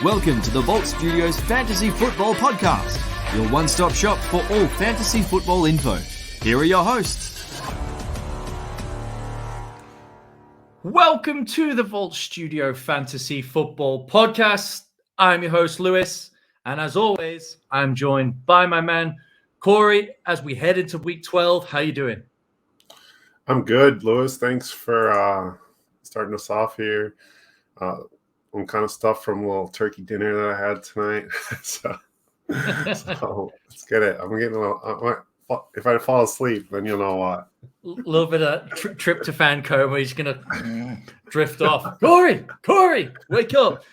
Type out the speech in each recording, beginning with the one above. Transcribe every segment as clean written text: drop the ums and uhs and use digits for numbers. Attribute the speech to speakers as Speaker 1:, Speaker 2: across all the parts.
Speaker 1: Welcome to the Vault Studios Fantasy Football Podcast, your one-stop shop for all fantasy football info. Here are your hosts.
Speaker 2: Welcome to the Vault Studio Fantasy Football Podcast. I'm your host, Lewis, and as always, I'm joined by my man, Corey, as we head into week 12. How you doing?
Speaker 3: I'm good, Lewis. Thanks for starting us off here. I'm kind of stuffed from a little turkey dinner that I had tonight. so let's get it. I'm getting a little. If I fall asleep, then you'll know why.
Speaker 2: A little bit of tryptophan coma. He's gonna drift off. Corey, wake up!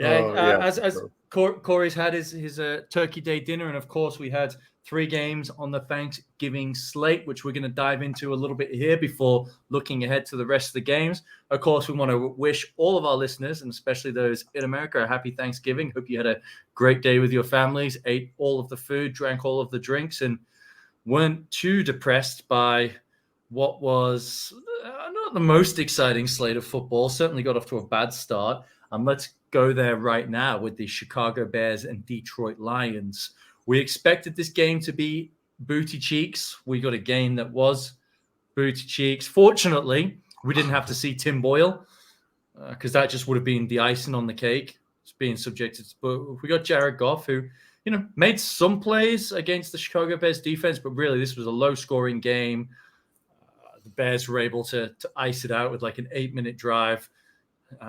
Speaker 2: As Corey's had his Turkey Day dinner, and of course we had 3 games on the Thanksgiving slate, which we're going to dive into a little bit here before looking ahead to the rest of the games. Of course, we want to wish all of our listeners, and especially those in America, a happy Thanksgiving. Hope you had a great day with your families, ate all of the food, drank all of the drinks, and weren't too depressed by what was not the most exciting slate of football. Certainly got off to a bad start. And let's go there right now with the Chicago Bears and Detroit Lions. We expected this game to be booty cheeks. We got a game that was booty cheeks. Fortunately, we didn't have to see Tim Boyle because that just would have been the icing on the cake. It's being subjected. But we got Jared Goff, who made some plays against the Chicago Bears defense, but really this was a low-scoring game. The Bears were able to ice it out with like an 8-minute drive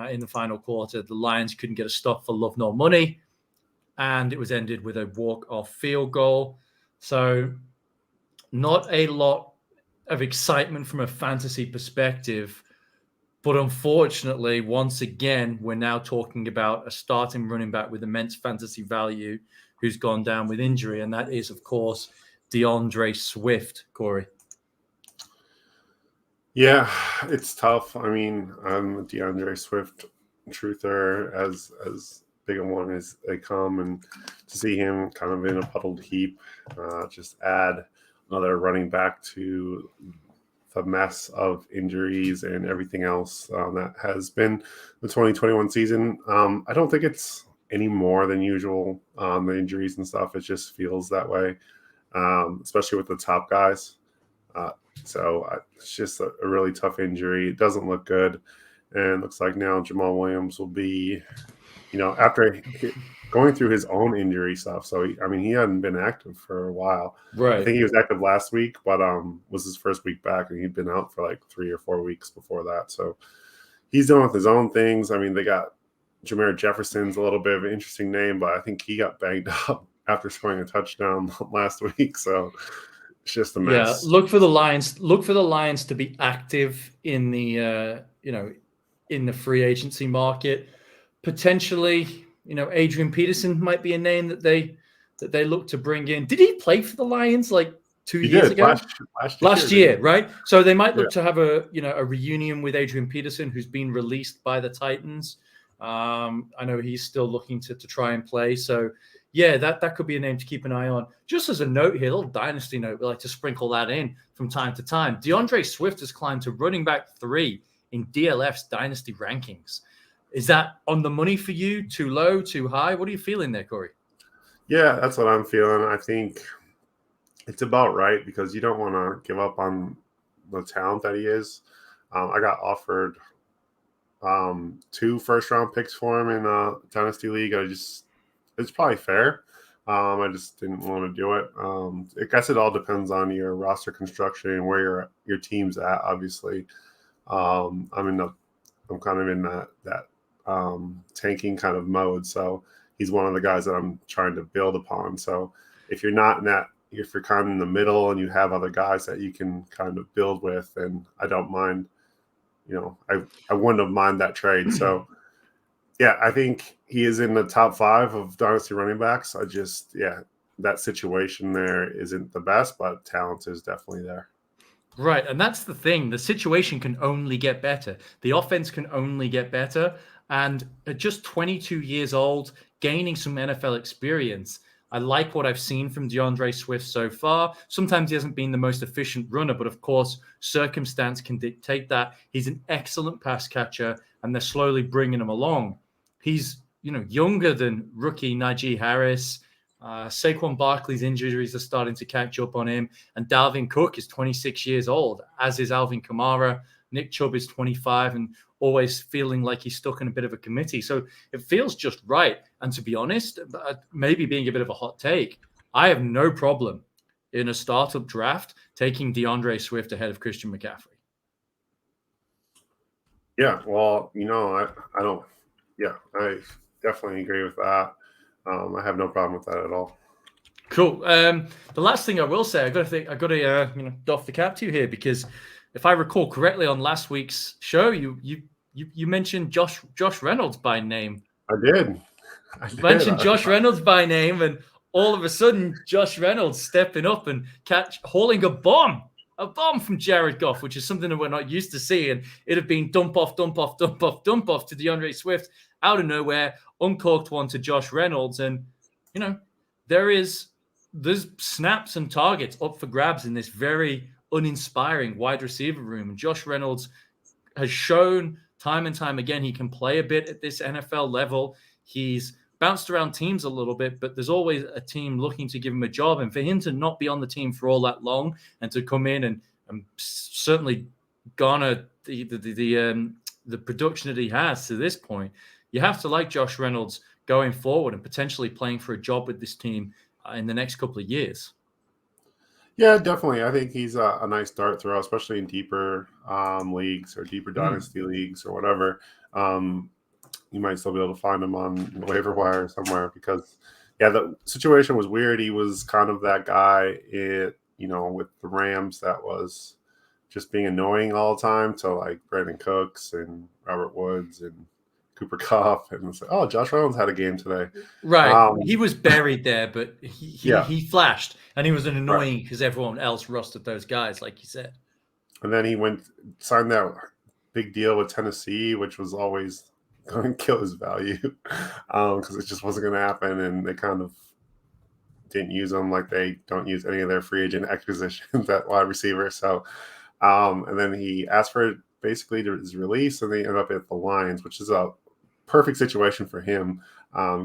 Speaker 2: in the final quarter. The Lions couldn't get a stop for love nor money. And it was ended with a walk-off field goal. So not a lot of excitement from a fantasy perspective. But unfortunately, once again, we're now talking about a starting running back with immense fantasy value who's gone down with injury. And that is, of course, DeAndre Swift, Corey.
Speaker 3: Yeah, it's tough. I mean, I'm a DeAndre Swift truther as big a one as they come, and to see him kind of in a puddled heap, just add another running back to the mess of injuries and everything else that has been the 2021 season. I don't think it's any more than usual, the injuries and stuff. It just feels that way, especially with the top guys. So it's just a really tough injury. It doesn't look good. And it looks like now Jamal Williams will be, after going through his own injury stuff. So, he hadn't been active for a while.
Speaker 2: Right.
Speaker 3: I think he was active last week, but was his first week back, and he'd been out for like 3 or 4 weeks before that. So he's dealing with his own things. They got Jameer Jefferson's a little bit of an interesting name, but I think he got banged up after scoring a touchdown last week. So it's just a mess.
Speaker 2: Yeah, look for the Lions to be active in the in the free agency market. Potentially, Adrian Peterson might be a name that they look to bring in. Did he play for the Lions like 2 years ago? Last year, right? So they might look to have a reunion with Adrian Peterson, who's been released by the Titans. I know he's still looking to try and play. So yeah, that could be a name to keep an eye on. Just as a note here, a little dynasty note, we like to sprinkle that in from time to time. DeAndre Swift has climbed to running back 3 in DLF's dynasty rankings. Is that on the money for you? Too low, too high? What are you feeling there, Corey?
Speaker 3: Yeah, that's what I'm feeling. I think it's about right because you don't want to give up on the talent that he is. I got offered 2 first-round picks for him in a dynasty league. It's probably fair. I just didn't want to do it. I guess it all depends on your roster construction and where your team's at. Obviously, I'm kind of in that tanking kind of mode. So he's one of the guys that I'm trying to build upon. So if you're not in that, if you're kind of in the middle and you have other guys that you can kind of build with, then I don't mind. I wouldn't have minded that trade. So. Yeah, I think he is in the top 5 of dynasty running backs. That situation there isn't the best, but talent is definitely there.
Speaker 2: Right, and that's the thing. The situation can only get better. The offense can only get better. And at just 22 years old, gaining some NFL experience, I like what I've seen from DeAndre Swift so far. Sometimes he hasn't been the most efficient runner, but of course, circumstance can dictate that. He's an excellent pass catcher, and they're slowly bringing him along. he's younger than rookie Najee Harris. Saquon Barkley's injuries are starting to catch up on him, and Dalvin Cook is 26 years old, as is Alvin Kamara. Nick Chubb is 25 and always feeling like he's stuck in a bit of a committee. So it feels just right. And to be honest, maybe being a bit of a hot take, I have no problem in a startup draft taking DeAndre Swift ahead of Christian McCaffrey.
Speaker 3: Yeah, well, I don't. Yeah, I definitely agree with that. I have no problem with that at all.
Speaker 2: Cool. The last thing I will say, I got to doff the cap to you here, because if I recall correctly, on last week's show, you mentioned Josh Reynolds by name.
Speaker 3: I did.
Speaker 2: Mentioned Josh Reynolds by name, and all of a sudden, Josh Reynolds stepping up and hauling a bomb from Jared Goff, which is something that we're not used to seeing. It had been dump off to DeAndre Swift out of nowhere, uncorked one to Josh Reynolds, and there's snaps and targets up for grabs in this very uninspiring wide receiver room. And Josh Reynolds has shown time and time again he can play a bit at this NFL level. He's bounced around teams a little bit, but there's always a team looking to give him a job. And for him to not be on the team for all that long and to come in and certainly garner the production that he has to this point, you have to like Josh Reynolds going forward and potentially playing for a job with this team in the next couple of years.
Speaker 3: Yeah, definitely. I think he's a nice dart throw, especially in deeper leagues or deeper dynasty leagues or whatever. You might still be able to find him on the waiver wire somewhere, because, the situation was weird. He was kind of that guy, with the Rams that was just being annoying all the time to like Brandon Cooks and Robert Woods and Cooper Kupp, and it's like, oh, Josh Reynolds had a game today.
Speaker 2: Right. He was buried there, but he flashed, and he was an annoying because everyone else rusted those guys, like you said.
Speaker 3: And then he signed that big deal with Tennessee, which was always going to kill his value because it just wasn't going to happen, and they kind of didn't use him like they don't use any of their free agent acquisitions at wide receiver. So, and then he asked for basically his release, and they ended up at the Lions, which is a perfect situation for him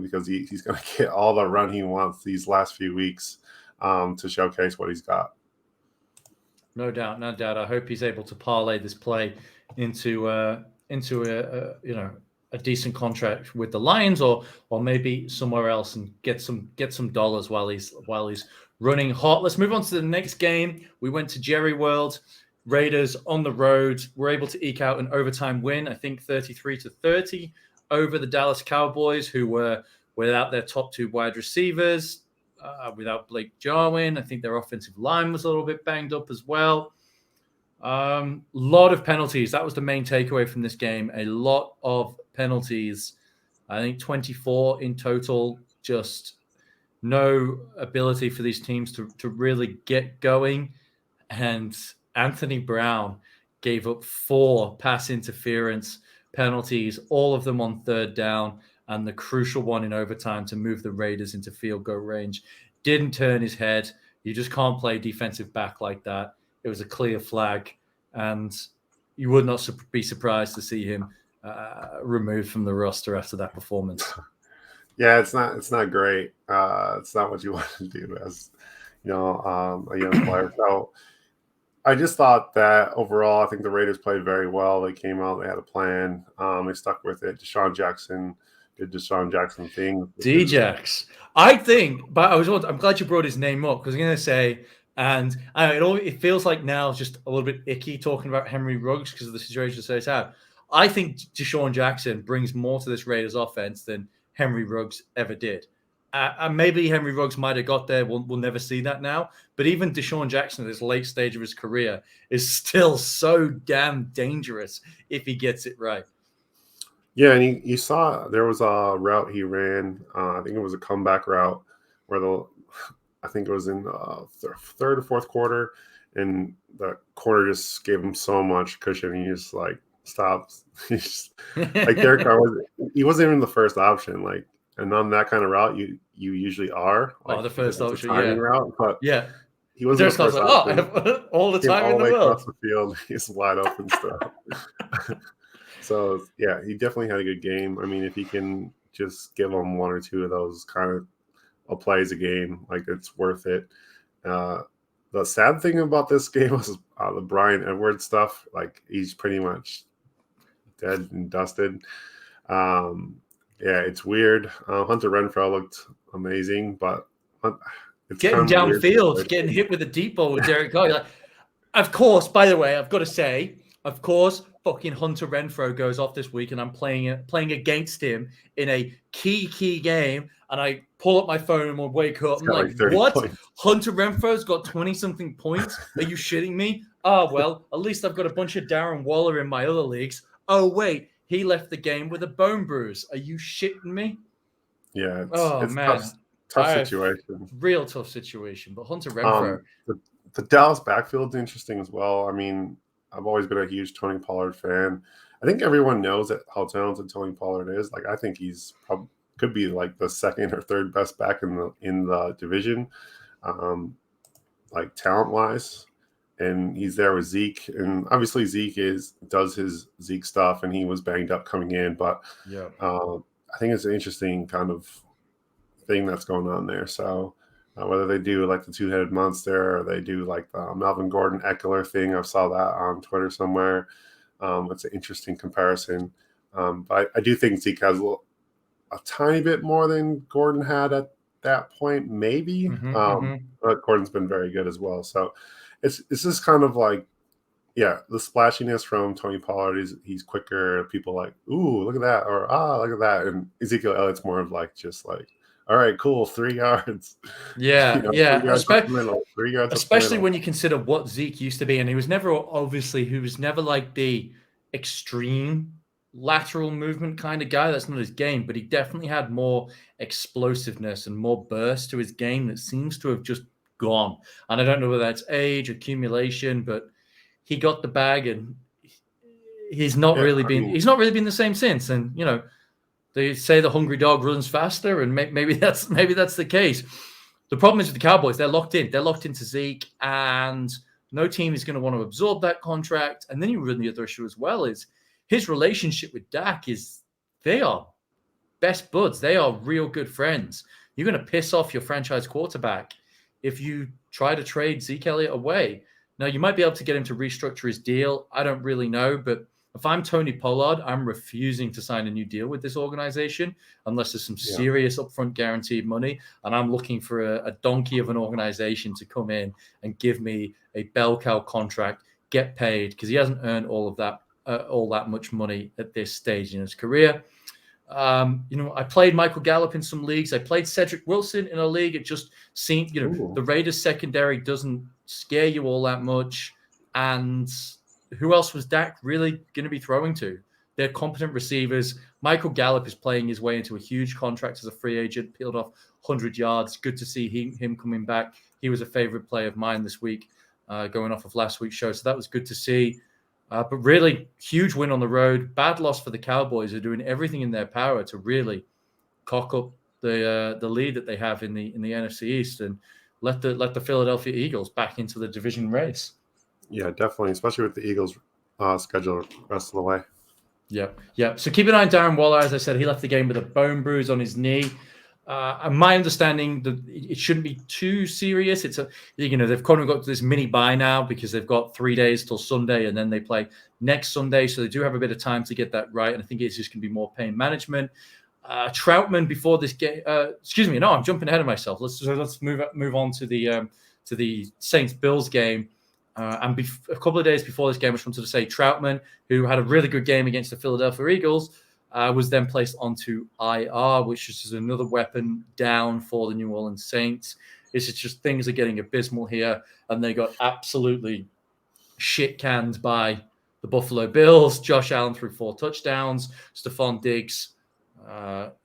Speaker 3: because he's going to get all the run he wants these last few weeks to showcase what he's got.
Speaker 2: No doubt. I hope he's able to parlay this play into a decent contract with the Lions, or maybe somewhere else, and get some dollars while he's running hot. Let's move on to the next game. We went to Jerry World. Raiders on the road were able to eke out an overtime win, I think 33-30 over the Dallas Cowboys, who were without their top two wide receivers, without Blake Jarwin. I think their offensive line was a little bit banged up as well. Lot of penalties. That was the main takeaway from this game. A lot of penalties. I think 24 in total. Just no ability for these teams to really get going. And Anthony Brown gave up 4 pass interference penalties, all of them on third down, and the crucial one in overtime to move the Raiders into field goal range. Didn't turn his head. You just can't play defensive back like that. It was a clear flag, and you would not be surprised to see him removed from the roster after that performance.
Speaker 3: Yeah, it's not great. It's not what you want to do as a young player. So I just thought that overall, I think the Raiders played very well. They came out, they had a plan. They stuck with it. Deshaun Jackson did Deshaun Jackson thing.
Speaker 2: D-Jax. I think, but I'm glad you brought his name up, because I was going to say, and it feels like now just a little bit icky talking about Henry Ruggs because of the situation that he's had. I think Deshaun Jackson brings more to this Raiders offense than Henry Ruggs ever did. And maybe Henry Ruggs might have got there. We'll never see that now. But even Deshaun Jackson at this late stage of his career is still so damn dangerous if he gets it right.
Speaker 3: Yeah, and you saw there was a route he ran. I think it was a comeback route where I think it was in the third or fourth quarter, and the corner just gave him so much cushion. He just like stopped. Like Derek Carr he wasn't even the first option. Like, and on that kind of route, you usually are. Like,
Speaker 2: the first option,
Speaker 3: route, but
Speaker 2: yeah,
Speaker 3: he wasn't the first option.
Speaker 2: all the time in the world.
Speaker 3: Across the field, he's wide open still. So yeah, he definitely had a good game. I mean, if he can just give him one or two of those kind of plays a game, like it's worth it. Uh, the sad thing about this game was the Brian Edwards stuff. Like he's pretty much dead and dusted. Um, yeah, it's weird. Hunter Renfro looked amazing, but it's
Speaker 2: Getting
Speaker 3: kind of weird.
Speaker 2: downfield, getting hit with a deep ball with Derek Carr. Like, of course, by the way, I've got to say, of course, fucking Hunter Renfro goes off this week, and I'm playing against him in a key game, and I pull up my phone and will wake up. I'm like,
Speaker 3: 30
Speaker 2: what?
Speaker 3: points.
Speaker 2: Hunter Renfro's got 20-something points? Are you shitting me? Oh, well, at least I've got a bunch of Darren Waller in my other leagues. Oh, wait, he left the game with a bone bruise. Are you shitting me?
Speaker 3: Yeah, it's
Speaker 2: man.
Speaker 3: tough situation.
Speaker 2: Real tough situation. But Hunter Renfro.
Speaker 3: The Dallas backfield's interesting as well. I mean, I've always been a huge Tony Pollard fan. I think everyone knows that how talented Tony Pollard is. Like, I think he's could be like the second or third best back in the division, like talent wise. And he's there with Zeke, and obviously Zeke does his Zeke stuff, and he was banged up coming in. But
Speaker 2: yeah,
Speaker 3: I think it's an interesting kind of thing that's going on there. So whether they do like the two-headed monster or they do like the Melvin Gordon Eckler thing, I saw that on Twitter somewhere. It's an interesting comparison. But I do think Zeke has a tiny bit more than Gordon had at that point, maybe. But Gordon's been very good as well. So it's just kind of like, yeah, the splashiness from Tony Pollard he's quicker. People like, ooh, look at that, or look at that. And Ezekiel Elliott's more of like just like, all right, cool, 3 yards.
Speaker 2: Yeah,
Speaker 3: 3 yards up the middle, 3 yards
Speaker 2: especially when you consider what Zeke used to be, and he was never like the extreme lateral movement kind of guy. That's not his game, but he definitely had more explosiveness and more burst to his game that seems to have just gone. And I don't know whether that's age, accumulation, but he got the bag, and he's not really been the same since. And you know, they say the hungry dog runs faster, and maybe that's the case. The problem is with the Cowboys; they're locked in. They're locked into Zeke, and no team is going to want to absorb that contract. And then you run the other issue as well is his relationship with Dak they are best buds. They are real good friends. You're going to piss off your franchise quarterback if you try to trade Zeke Elliott away. Now, you might be able to get him to restructure his deal. I don't really know, but if I'm Tony Pollard, I'm refusing to sign a new deal with this organization unless there's some serious upfront guaranteed money. And I'm looking for a donkey of an organization to come in and give me a bell cow contract, get paid, because he hasn't earned all that much money at this stage in his career. I played Michael Gallup in some leagues. I played Cedric Wilson in a league. It just seemed, the Raiders secondary doesn't scare you all that much. And who else was Dak really going to be throwing to? They're competent receivers. Michael Gallup is playing his way into a huge contract as a free agent, peeled off 100 yards. Good to see him coming back. He was a favorite play of mine this week, going off of last week's show. So that was good to see. But really, huge win on the road. Bad loss for the Cowboys, who are doing everything in their power to really cock up the lead that they have in the NFC East and let the Philadelphia Eagles back into the division race. Yeah,
Speaker 3: definitely, especially with the Eagles' schedule the rest of the way.
Speaker 2: Yeah. So keep an eye on Darren Waller. As I said, he left the game with a bone bruise on his knee. And my understanding that it shouldn't be too serious. It's they've kind of got this mini bye now because they've got 3 days till Sunday and then they play next Sunday. So they do have a bit of time to get that right. And I think it's just going to be more pain management. Troutman before this game. I'm jumping ahead of myself. Let's move on to the Saints Bills game. And a couple of days before this game, I just wanted to say Troutman, who had a really good game against the Philadelphia Eagles, was then placed onto IR, which is just another weapon down for the New Orleans Saints. It's just things are getting abysmal here, and they got absolutely shit-canned by the Buffalo Bills. Josh Allen threw 4 touchdowns. Stephon Diggs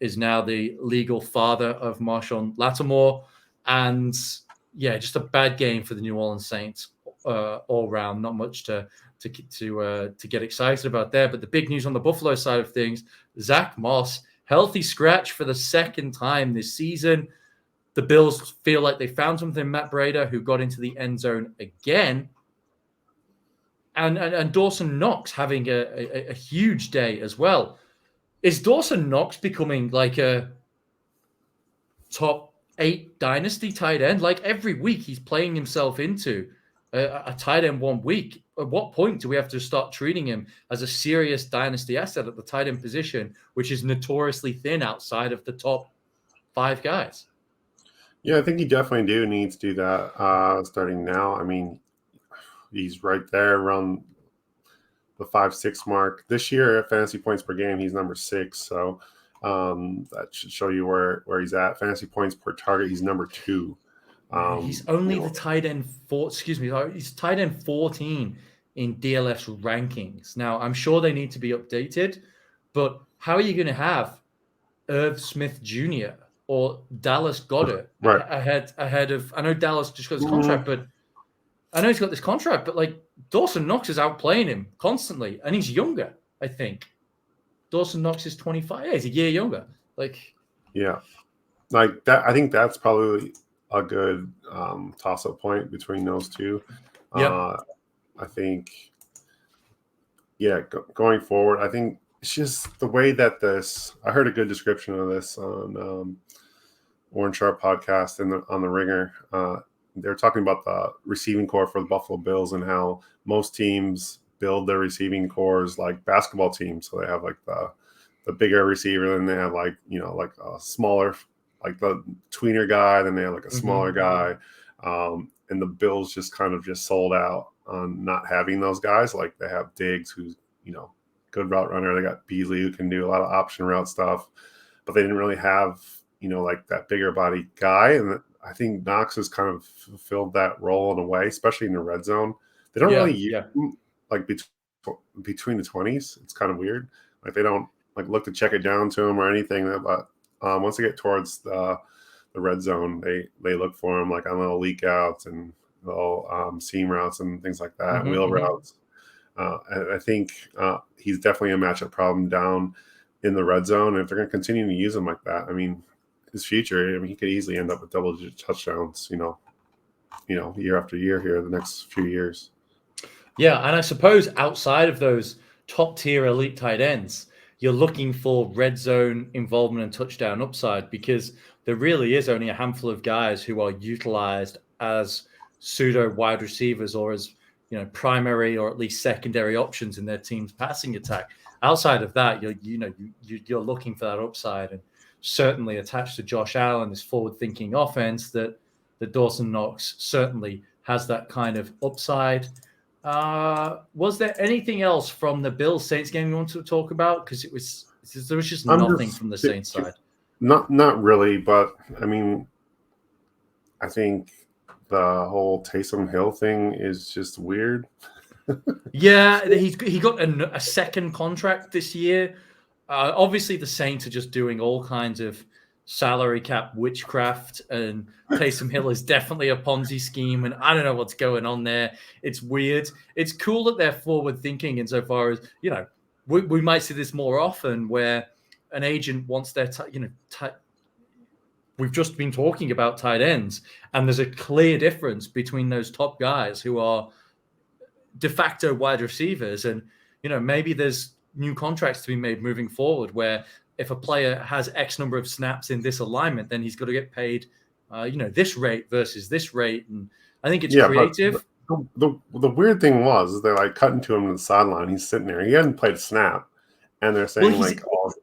Speaker 2: is now the legal father of Marshawn Lattimore. And, yeah, just a bad game for the New Orleans Saints all round. Not much to get excited about there. But the big news on the Buffalo side of things, Zach Moss, healthy scratch for the second time this season. The Bills feel like they found something in Matt Breida, who got into the end zone again. and Dawson Knox having a huge day as well. Is Dawson Knox becoming like a top 8 dynasty tight end? Like every week he's playing himself into a tight end 1 week. At what point do we have to start treating him as a serious dynasty asset at the tight end position, which is notoriously thin outside of the top 5 guys?
Speaker 3: Yeah, I think you definitely do need to do that starting now. I mean, he's right there around the 5-6 mark. This year at fantasy points per game, he's number 6. So that should show you where he's at. Fantasy points per target, he's number 2.
Speaker 2: He's only the tight end he's tight end 14 in DLF's rankings. Now, I'm sure they need to be updated, but how are you going to have Irv Smith Jr. or Dallas Goedert ahead of? I know Dallas just got this contract, but I know he's got this contract, but like Dawson Knox is outplaying him constantly, and he's younger. I think Dawson Knox is 25. Yeah, he's a year younger. Like,
Speaker 3: yeah, like that. I think that's probably a good toss-up point between those two.
Speaker 2: Yeah,
Speaker 3: I think, going forward, I think it's just the way that this. I heard a good description of this on Orange Sharp podcast and on the Ringer. They're talking about the receiving core for the Buffalo Bills and how most teams build their receiving cores like basketball teams. So they have like the bigger receiver, then they have like a smaller, like the tweener guy, then they have like a smaller guy. And the Bills just kind of sold out on not having those guys. Like they have Diggs, who's good route runner. They got Beasley, who can do a lot of option route stuff, but they didn't really have like that bigger body guy. And I think Knox has kind of fulfilled that role in a way, especially in the red zone. They don't really use him, like between the 20s. It's kind of weird. Like they don't like look to check it down to him or anything. But once they get towards the red zone, they look for him like on little leak outs and little seam routes and things like that, wheel routes. I think he's definitely a matchup problem down in the red zone. And if they're going to continue to use him like that, I mean, his future, he could easily end up with double-digit touchdowns, year after year here the next few years.
Speaker 2: Yeah, and I suppose outside of those top-tier elite tight ends, you're looking for red zone involvement and touchdown upside because there really is only a handful of guys who are utilized as pseudo wide receivers or as primary or at least secondary options in their team's passing attack. Outside of that, you're looking for that upside, and certainly attached to Josh Allen, this forward-thinking offense that Dawson Knox certainly has that kind of upside. Was there anything else from the Bills Saints game you wanted to talk about? Because there was just nothing from the Saints side.
Speaker 3: Not really, but I mean, I think the whole Taysom Hill thing is just weird.
Speaker 2: Yeah, he got a second contract this year. Obviously, the Saints are just doing all kinds of salary cap witchcraft, and Taysom Hill is definitely a Ponzi scheme, and I don't know what's going on there. It's weird. It's cool that they're forward thinking insofar as, we might see this more often where an agent wants their, we've just been talking about tight ends, and there's a clear difference between those top guys who are de facto wide receivers, and maybe there's new contracts to be made moving forward where if a player has X number of snaps in this alignment, then he's got to get paid this rate versus this rate. And I think it's creative.
Speaker 3: The weird thing was they're like cutting to him to the sideline. He's sitting there. He hadn't played a snap, and they're saying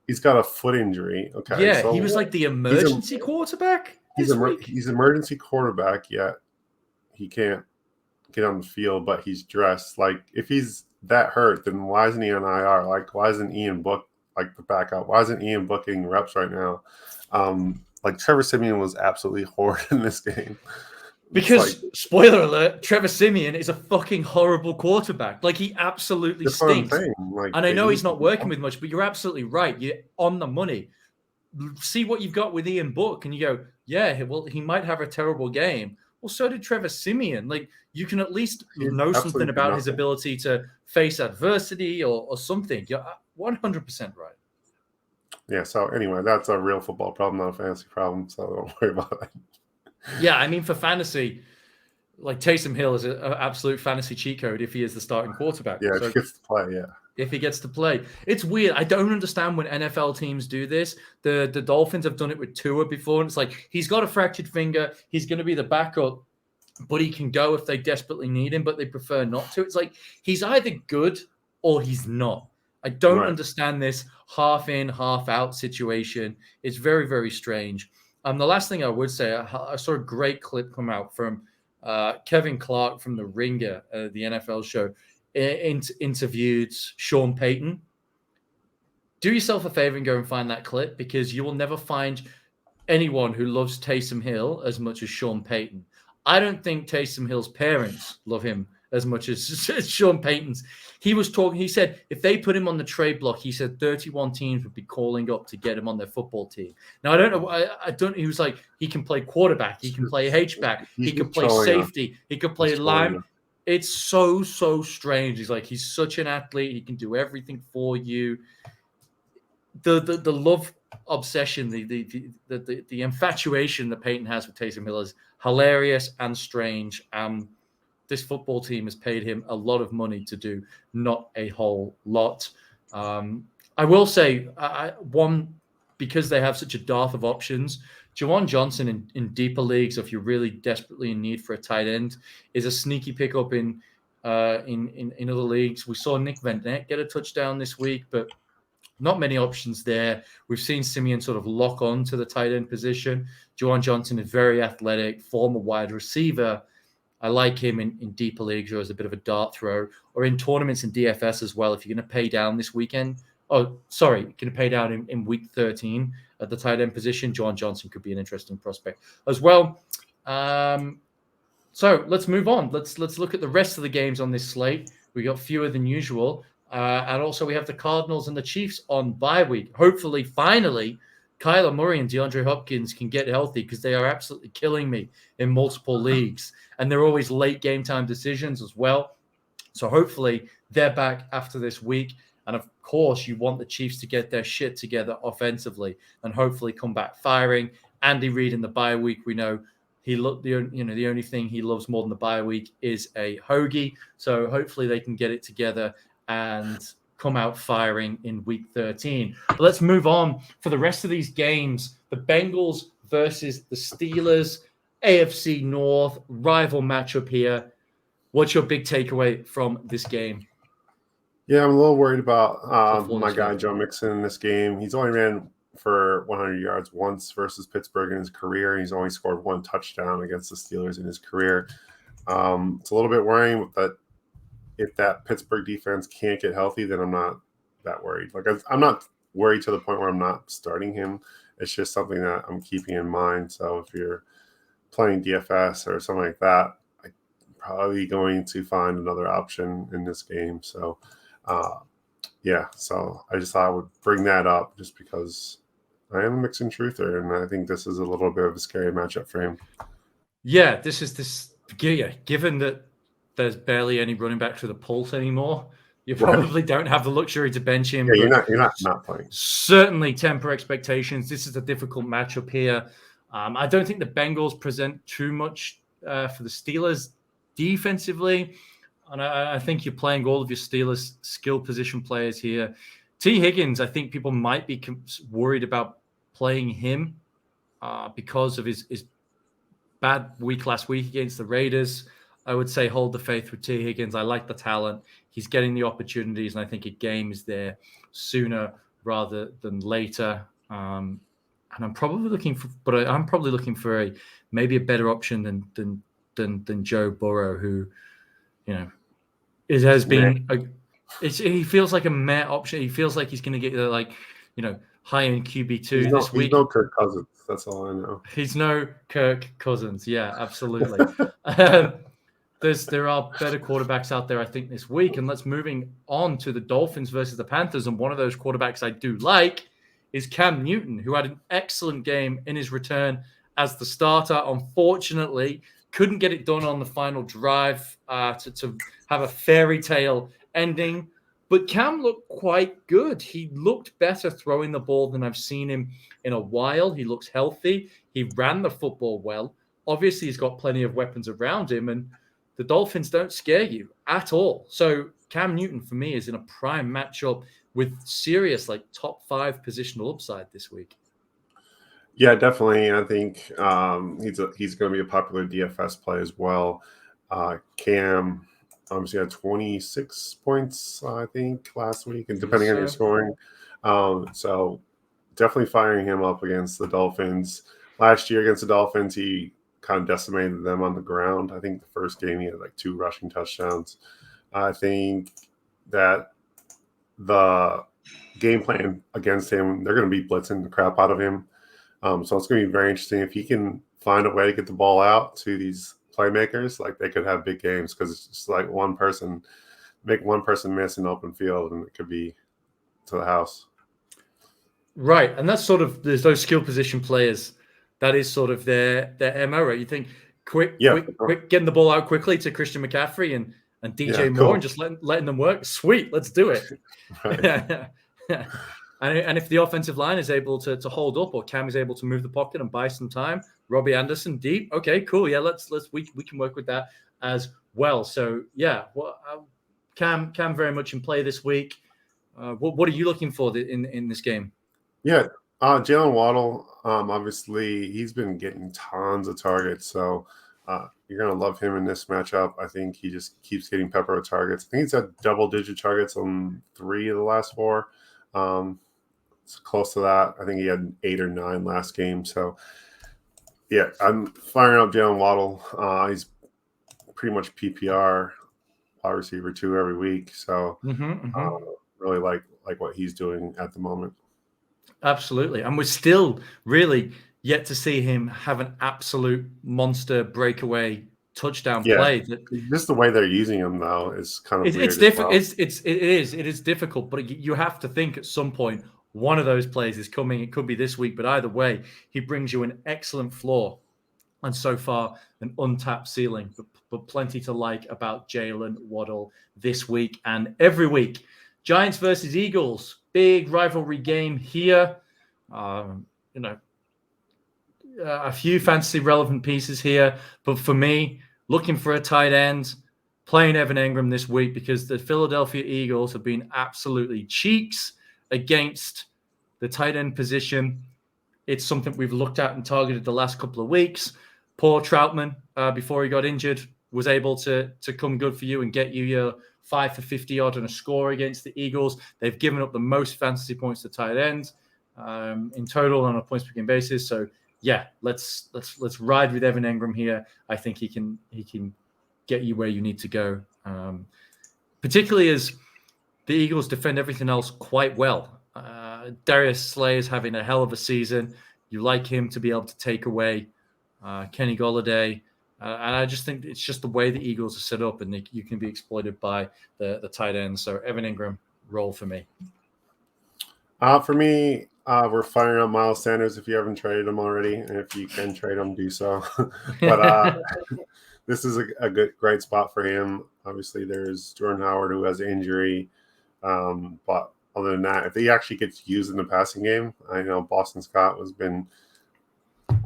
Speaker 3: he's got a foot injury. Okay,
Speaker 2: yeah, so he was like the emergency quarterback.
Speaker 3: He's emergency quarterback, yet he can't get on the field, but he's dressed. Like if he's that hurt, then why isn't he on IR? Like why isn't Ian Book like the backup? Why isn't Ian booking reps right now? Like Trevor Siemian was absolutely horrid in this game.
Speaker 2: Because spoiler alert, Trevor Siemian is a fucking horrible quarterback. Like he absolutely stinks. And I know he's not working with much, but you're absolutely right. You're on the money. See what you've got with Ian Book, and you go, yeah, well, he might have a terrible game. Well, so did Trevor Siemian. Like you can at least know something about his ability to face adversity or something. You're 100% right.
Speaker 3: Yeah. So anyway, that's a real football problem, not a fantasy problem. So don't worry about it.
Speaker 2: Yeah, I mean, for fantasy, like Taysom Hill is an absolute fantasy cheat code if he is the starting quarterback.
Speaker 3: Yeah,
Speaker 2: So
Speaker 3: if he gets to play, yeah.
Speaker 2: if he gets to play. It's weird. I don't understand when NFL teams do this. The Dolphins have done it with Tua before, and it's like he's got a fractured finger. He's going to be the backup, but he can go if they desperately need him, but they prefer not to. It's like he's either good or he's not. I don't understand this half in, half out situation. It's very, very strange. The last thing I would say, I saw a great clip come out from Kevin Clark from The Ringer, the NFL show, interviewed Sean Payton. Do yourself a favor and go and find that clip, because you will never find anyone who loves Taysom Hill as much as Sean Payton. I don't think Taysom Hill's parents love him as much as Sean Payton's. He was talking, he said, if they put him on the trade block, he said 31 teams would be calling up to get him on their football team. Now, I don't know. I don't, he was like, he can play quarterback. He can play H-back. He can play safety. He can play line. It's so strange. He's like, he's such an athlete. He can do everything for you. The love obsession, the infatuation that Peyton has with Taysom Hill is hilarious and strange. This football team has paid him a lot of money to do not a whole lot. I will say, because they have such a dearth of options, Juwan Johnson in deeper leagues, if you're really desperately in need for a tight end, is a sneaky pickup in other leagues. We saw Nick Van Nett get a touchdown this week, but not many options there. We've seen Simeon sort of lock on to the tight end position. Juwan Johnson is very athletic, former wide receiver. I like him in deeper leagues or as a bit of a dart throw, or in tournaments and DFS as well. If you're going to pay down this weekend, you're going to pay down in week 13 at the tight end position, Juwan Johnson could be an interesting prospect as well. So let's move on. Let's look at the rest of the games on this slate. We got fewer than usual. And also we have the Cardinals and the Chiefs on bye week. Hopefully, finally, Kyler Murray and DeAndre Hopkins can get healthy, because they are absolutely killing me in multiple leagues. And they're always late game time decisions as well. So hopefully they're back after this week. And of course, you want the Chiefs to get their shit together offensively and hopefully come back firing. Andy Reid in the bye week, we know the only thing he loves more than the bye week is a hoagie. So hopefully they can get it together and come out firing in week 13. But let's move on for the rest of these games. The Bengals versus the Steelers, AFC North, rival matchup here. What's your big takeaway from this game?
Speaker 3: Yeah, I'm a little worried about my guy, Joe Mixon, in this game. He's only ran for 100 yards once versus Pittsburgh in his career. He's only scored one touchdown against the Steelers in his career. It's a little bit worrying that if that Pittsburgh defense can't get healthy, then I'm not that worried. Like, I'm not worried to the point where I'm not starting him. It's just something that I'm keeping in mind. So if you're playing DFS or something like that, I'm probably going to find another option in this game. So, so I just thought I would bring that up just because I am a Mixon truther, and I think this is a little bit of a scary matchup for him.
Speaker 2: Yeah, given that there's barely any running back to the pulse anymore, you probably don't have the luxury to bench him.
Speaker 3: Yeah, you're not playing.
Speaker 2: Certainly temper expectations. This is a difficult matchup here. I don't think the Bengals present too much for the Steelers defensively. And I think you're playing all of your Steelers skill position players here. T. Higgins, I think people might be worried about playing him because of his bad week last week against the Raiders. I would say hold the faith with T. Higgins. I like the talent. He's getting the opportunities, and I think a game is there sooner rather than later. And I'm probably looking for maybe a better option than Joe Burrow, who, he feels like a meh option. He feels like he's going to get high in QB2 this week.
Speaker 3: He's no Kirk Cousins. That's all I know.
Speaker 2: He's no Kirk Cousins. Yeah, absolutely. There are better quarterbacks out there, I think, this week. And let's moving on to the Dolphins versus the Panthers. And one of those quarterbacks I do like is Cam Newton, who had an excellent game in his return as the starter. Unfortunately, couldn't get it done on the final drive to have a fairy tale ending. But Cam looked quite good. He looked better throwing the ball than I've seen him in a while. He looks healthy. He ran the football well. obviously he's got plenty of weapons around him, and the Dolphins don't scare you at all. So Cam Newton, for me, is in a prime matchup with serious, like, top 5 positional upside this week.
Speaker 3: Yeah, definitely. I think he's going to be a popular DFS play as well. Cam obviously had 26 points, I think, last week, and depending on your scoring. So definitely firing him up against the Dolphins. Last year against the Dolphins, he kind of decimated them on the ground. I think the first game he had like 2 rushing touchdowns. I think that the game plan against him, they're going to be blitzing the crap out of him. So it's going to be very interesting if he can find a way to get the ball out to these playmakers. Like, they could have big games because it's just like make one person miss in open field, and it could be to the house.
Speaker 2: Right, and that's sort of, there's those skill position players. That is sort of their MO, right? You think quick, getting the ball out quickly to Christian McCaffrey and DJ Moore, and just letting them work. Sweet, let's do it. And if the offensive line is able to hold up, or Cam is able to move the pocket and buy some time, Robbie Anderson deep, okay, cool, yeah, we can work with that as well. So yeah, Cam very much in play this week. What are you looking for in this game?
Speaker 3: Yeah, Jalen Waddle, obviously he's been getting tons of targets, so you're going to love him in this matchup. I think he just keeps getting pepper with targets. I think he's had double-digit targets on 3 of the last 4. It's close to that. I think he had 8 or 9 last game. So, yeah, I'm firing up Jalen Waddle. He's pretty much PPR wide receiver 2 every week. So, really like what he's doing at the moment.
Speaker 2: Absolutely. And we're still really yet to see him have an absolute monster breakaway touchdown play.
Speaker 3: Just the way they're using him, though, is kind of weird.
Speaker 2: It's difficult. Well. It is difficult, but you have to think at some point one of those plays is coming. It could be this week, but either way, he brings you an excellent floor, and so far an untapped ceiling. But plenty to like about Jalen Waddle this week and every week. Giants versus Eagles, big rivalry game here. A few fantasy relevant pieces here, but for me, looking for a tight end, playing Evan Engram this week because the Philadelphia Eagles have been absolutely cheeks against the tight end position. It's something we've looked at and targeted the last couple of weeks. Poor Troutman, before he got injured, was able to come good for you and get you your 5 for 50 odd and a score against the Eagles. They've given up the most fantasy points to tight ends in total on a points per game basis. So yeah, let's ride with Evan Engram here. I think he can get you where you need to go, particularly as the Eagles defend everything else quite well. Darius Slay is having a hell of a season. You like him to be able to take away Kenny Golladay. And I just think it's just the way the Eagles are set up, and you can be exploited by the tight end. So Evan Engram, roll for me.
Speaker 3: For me, we're firing up Miles Sanders if you haven't traded him already. And if you can trade him, do so. But this is a great spot for him. Obviously, there's Jordan Howard, who has injury. But other than that, if he actually gets used in the passing game, I know Boston Scott was a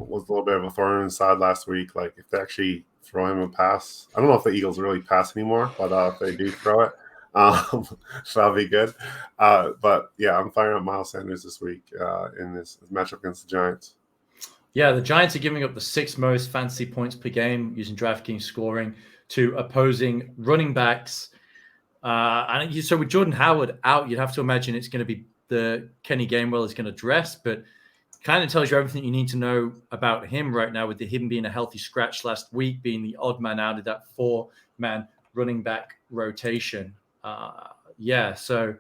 Speaker 3: little bit of a thorn in his side last week. Like, if they actually throw him a pass, I don't know if the Eagles really pass anymore, but if they do throw it, that'll be good. But yeah, I'm firing up Miles Sanders this week in this matchup against the Giants.
Speaker 2: Yeah, the Giants are giving up the 6th most fantasy points per game using DraftKings scoring to opposing running backs. And so with Jordan Howard out, you'd have to imagine it's going to be the Kenny Gainwell is going to dress, but kind of tells you everything you need to know about him right now, with him being a healthy scratch last week, being the odd man out of that 4-man running back rotation. So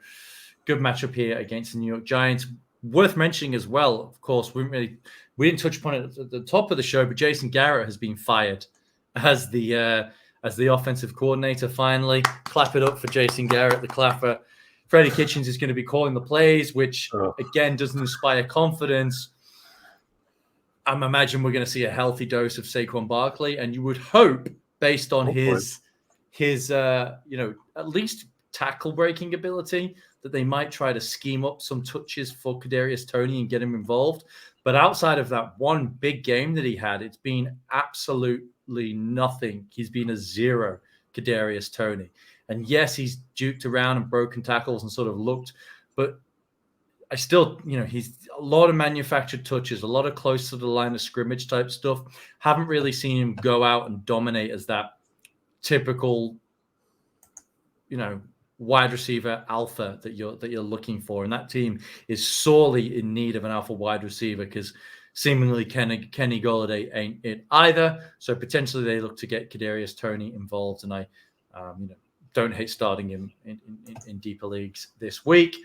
Speaker 2: good matchup here against the New York Giants. Worth mentioning as well, of course, we didn't touch upon it at the top of the show, but Jason Garrett has been fired as the offensive coordinator. Finally, clap it up for Jason Garrett, the clapper. Freddie Kitchens is going to be calling the plays, which again doesn't inspire confidence. I'm imagining we're going to see a healthy dose of Saquon Barkley, and you would hope, based on his at least tackle breaking ability that they might try to scheme up some touches for Kadarius Toney and get him involved. But outside of that one big game that he had, it's been absolutely nothing. He's been a zero, Kadarius Toney. And yes, he's duked around and broken tackles and sort of looked, but I still, he's a lot of manufactured touches, a lot of close to the line of scrimmage type stuff. Haven't really seen him go out and dominate as that typical, wide receiver alpha that you're looking for. And that team is sorely in need of an alpha wide receiver because seemingly Kenny Golladay ain't it either. So potentially they look to get Kadarius Toney involved. And I, don't hate starting him in deeper leagues this week.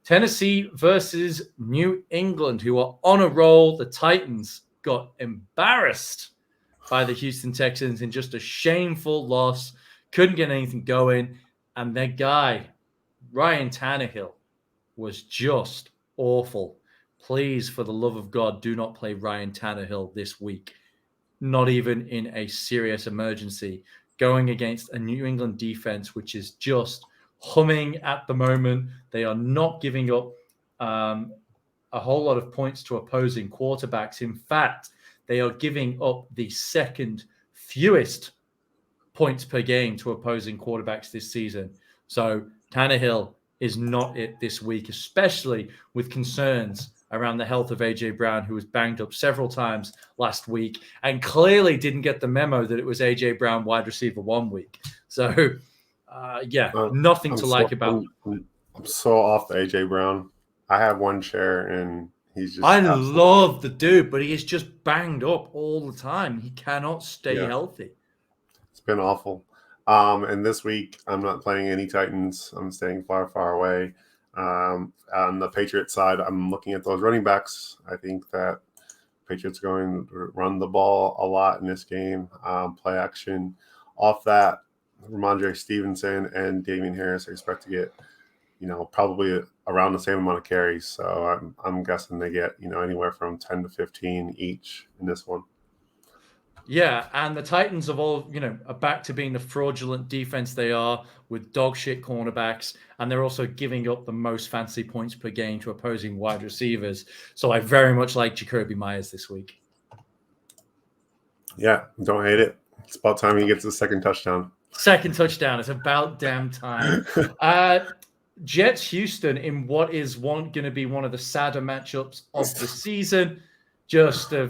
Speaker 2: Tennessee versus New England, who are on a roll. The Titans got embarrassed by the Houston Texans in just a shameful loss. Couldn't get anything going. And their guy, Ryan Tannehill, was just awful. Please, for the love of God, do not play Ryan Tannehill this week. Not even in a serious emergency. Going against a New England defense, which is just humming at the moment. They are not giving up a whole lot of points to opposing quarterbacks. In fact, they are giving up the second fewest points per game to opposing quarterbacks this season. So Tannehill is not it this week, especially with concerns around the health of A.J. Brown, who was banged up several times last week and clearly didn't get the memo that it was A.J. Brown wide receiver 1 week. So, nothing to like about.
Speaker 3: I'm so off the A.J. Brown. I have one share, and he's just.
Speaker 2: I love the dude, but he is just banged up all the time. He cannot stay healthy.
Speaker 3: It's been awful. And this week, I'm not playing any Titans. I'm staying far, far away. On the Patriots side, I'm looking at those running backs. I think that Patriots are going to run the ball a lot in this game, play action. Off that, Ramondre Stevenson and Damian Harris, I expect to get, probably around the same amount of carries. So I'm guessing they get, anywhere from 10 to 15 each in this one.
Speaker 2: Yeah, and the Titans are back to being the fraudulent defense they are with dog shit cornerbacks, and they're also giving up the most fantasy points per game to opposing wide receivers. So I very much like Jacoby Myers this week.
Speaker 3: Yeah, don't hate it. It's about time he gets his second touchdown.
Speaker 2: Second touchdown. It's about damn time. Jets Houston in what is going to be one of the sadder matchups of the season. Just a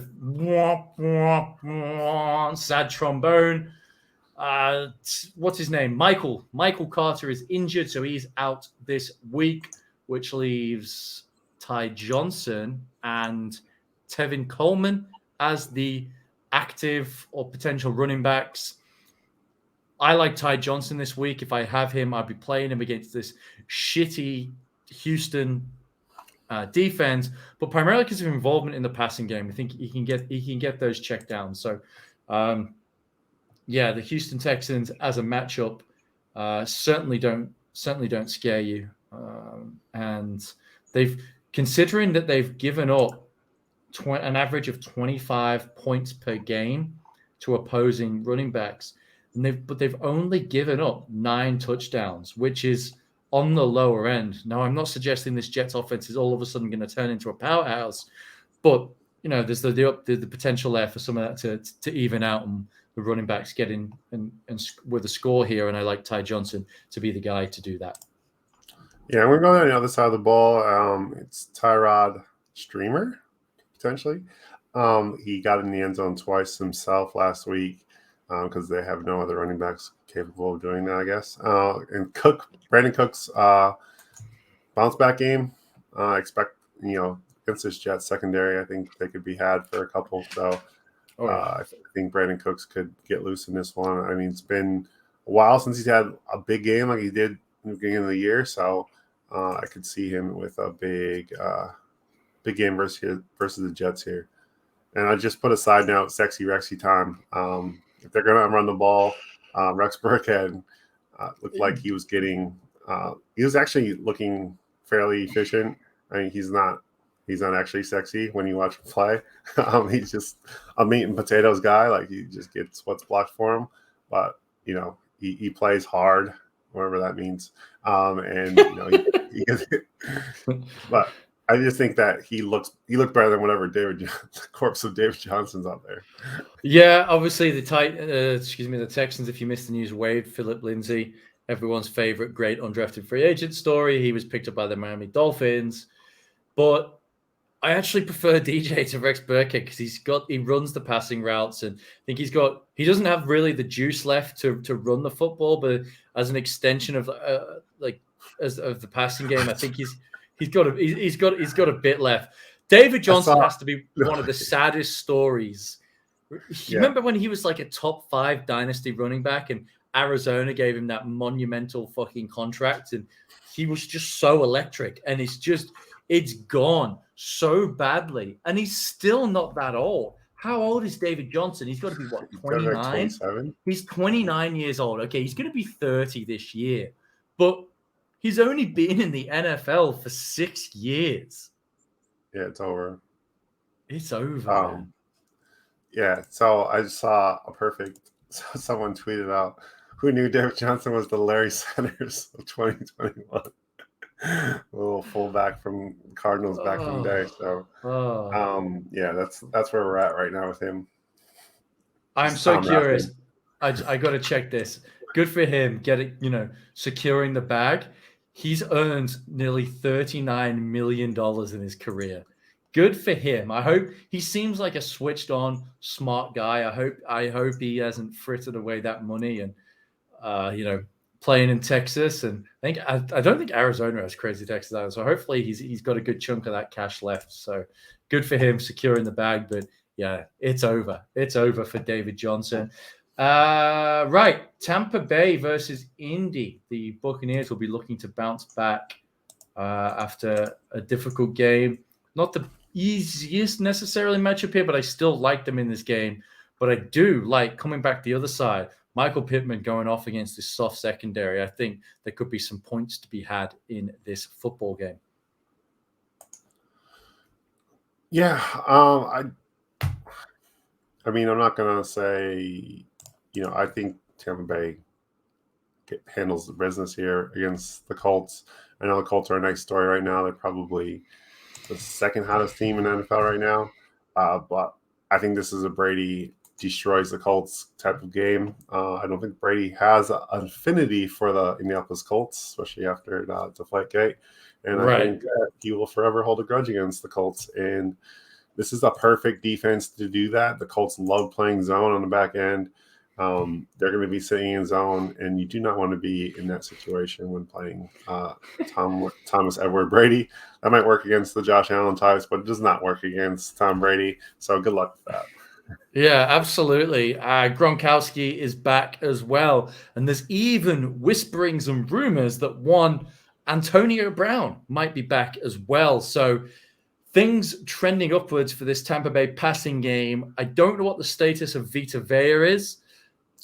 Speaker 2: sad trombone. What's his name? Michael Carter is injured, so he's out this week, which leaves Ty Johnson and Tevin Coleman as the active or potential running backs. I like Ty Johnson this week. If I have him, I'll be playing him against this shitty Houston defense, but primarily because of involvement in the passing game. I think he can get those check downs. So, the Houston Texans as a matchup certainly don't scare you. And considering that they've given up an average of 25 points per game to opposing running backs, but they've only given up 9 touchdowns, which is on the lower end. Now, I'm not suggesting this Jets offense is all of a sudden going to turn into a powerhouse, but there's the potential there for some of that to even out, and the running backs get in and with a score here. And I like Ty Johnson to be the guy to do that.
Speaker 3: Yeah, we're going on the other side of the ball. It's Tyrod Streamer potentially. He got in the end zone twice himself last week because they have no other running backs capable of doing that, I guess. And Brandon Cook's bounce back game. I expect, against this Jets secondary, I think they could be had for a couple. So I think Brandon Cooks could get loose in this one. I mean, it's been a while since he's had a big game like he did in the beginning of the year. So I could see him with a big game versus the Jets here. And I just put a side note, sexy Rexy time. If they're going to run the ball, Rex Burkhead looked like he was actually looking fairly efficient. I mean, he's not actually sexy when you watch him play. He's just a meat and potatoes guy. Like, he just gets what's blocked for him. But, he plays hard. whatever that means. And but I just think that he looked better than whatever the corpse of David Johnson's out there.
Speaker 2: Yeah, obviously the Texans, if you missed the news, waived Philip Lindsay, everyone's favorite great undrafted free agent story. He was picked up by the Miami Dolphins, but I actually prefer DJ to Rex Burkhead because he runs the passing routes, and I think he doesn't have really the juice left to run the football, but as an extension of of the passing game, I think he's got a bit left. David Johnson has to be one of the saddest stories. You remember when he was like a top 5 dynasty running back and Arizona gave him that monumental fucking contract, and he was just so electric, and it's gone so badly, and he's still not that old. How old is David Johnson? He's got to be what, 29? He's 29 years old. Okay, he's going to be 30 this year, but he's only been in the NFL for 6 years.
Speaker 3: Yeah, it's over.
Speaker 2: It's over, man.
Speaker 3: Yeah, so I just saw someone tweeted out, who knew David Johnson was the Larry Sanders of 2021? A little fullback from Cardinals back in the day. So, yeah, that's where we're at right now with him.
Speaker 2: I'm so curious. I got to check this. Good for him securing the bag. He's earned nearly $39 million in his career. Good for him. I hope he seems like a switched on, smart guy. I hope he hasn't frittered away that money and playing in Texas. And I don't think Arizona has crazy Texas either. So hopefully he's got a good chunk of that cash left. So good for him securing the bag. But yeah, it's over. It's over for David Johnson. Right. Tampa Bay versus Indy. The Buccaneers will be looking to bounce back after a difficult game. Not the easiest necessarily matchup here, but I still like them in this game. But I do like coming back the other side. Michael Pittman going off against this soft secondary. I think there could be some points to be had in this football game.
Speaker 3: Yeah. I mean, I'm not going to say, I think Tampa Bay handles the business here against the Colts. I know the Colts are a nice story right now. They're probably the second hottest team in the NFL right now. But I think this is a Brady destroys the Colts type of game. I don't think Brady has an affinity for the Indianapolis Colts, especially after Deflategate. And I think he will forever hold a grudge against the Colts. And this is a perfect defense to do that. The Colts love playing zone on the back end. They're going to be sitting in zone, and you do not want to be in that situation when playing Thomas Edward Brady. That might work against the Josh Allen types, but it does not work against Tom Brady. So good luck with that.
Speaker 2: Yeah, absolutely. Gronkowski is back as well. And there's even whisperings and rumors that one Antonio Brown might be back as well. So things trending upwards for this Tampa Bay passing game. I don't know what the status of Vita Vea is.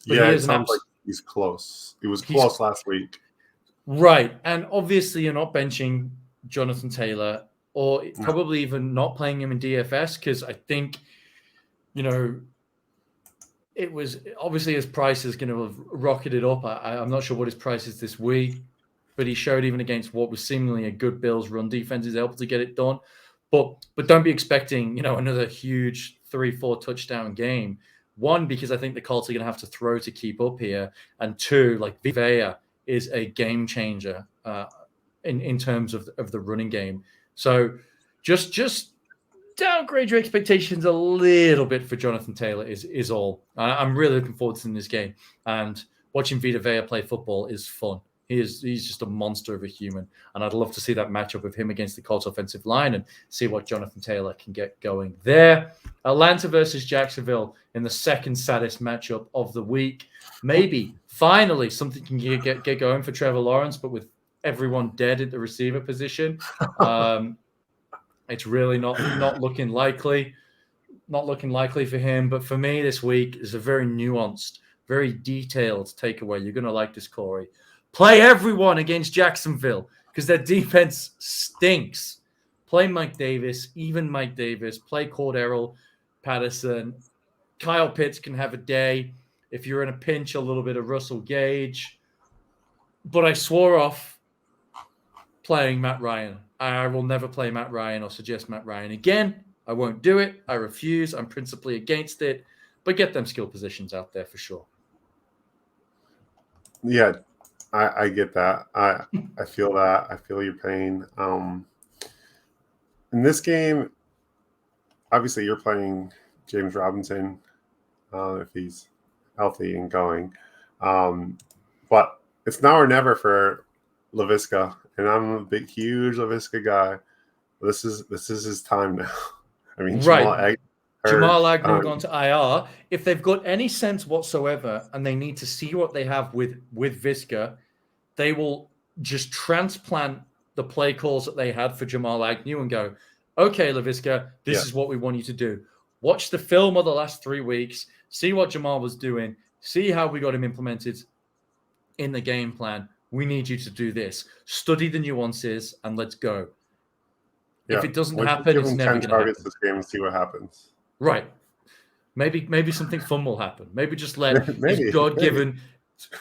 Speaker 3: Yeah, it sounds like he's close. He was close last week.
Speaker 2: Right. And obviously you're not benching Jonathan Taylor or probably even not playing him in DFS because I think – it was obviously his price is going to have rocketed up. I'm not sure what his price is this week, but he showed even against what was seemingly a good Bills run defense is able to get it done. But don't be expecting, another huge 3-4 touchdown game. One, because I think the Colts are going to have to throw to keep up here. And two, like Vea is a game changer in terms of the running game. So just downgrade your expectations a little bit for Jonathan Taylor is all. I'm really looking forward to this game, and watching Vita Vea play football is fun. He's just a monster of a human, and I'd love to see that matchup with him against the Colts offensive line and see what Jonathan Taylor can get going there. Atlanta versus Jacksonville in the second saddest matchup of the week. Maybe finally something can get going for Trevor Lawrence, but with everyone dead at the receiver position. It's really not looking likely. Not looking likely for him. But for me this week is a very nuanced, very detailed takeaway. You're going to like this, Corey. Play everyone against Jacksonville because their defense stinks. Play Mike Davis, even Mike Davis. Play Cordero Patterson. Kyle Pitts can have a day. If you're in a pinch, a little bit of Russell Gage. But I swore off playing Matt Ryan. I will never play Matt Ryan or suggest Matt Ryan again. I won't do it. I refuse. I'm principally against it. But get them skill positions out there for sure.
Speaker 3: Yeah, I get that. I feel that. I feel your pain. In this game, obviously you're playing James Robinson if he's healthy and going. But it's now or never for LaVisca, and I'm a huge LaVisca guy. This is his time now. I mean,
Speaker 2: Right. Jamal Agnew gone to IR. If they've got any sense whatsoever and they need to see what they have with Visca, they will just transplant the play calls that they had for Jamal Agnew and go, okay, LaVisca, this is what we want you to do. Watch the film of the last 3 weeks, see what Jamal was doing, see how we got him implemented in the game plan. We need you to do this. Study the nuances and let's go. Yeah. If it doesn't happen, it's never going to happen.
Speaker 3: This game and see what happens.
Speaker 2: Right. Maybe something fun will happen. Maybe just let his God-given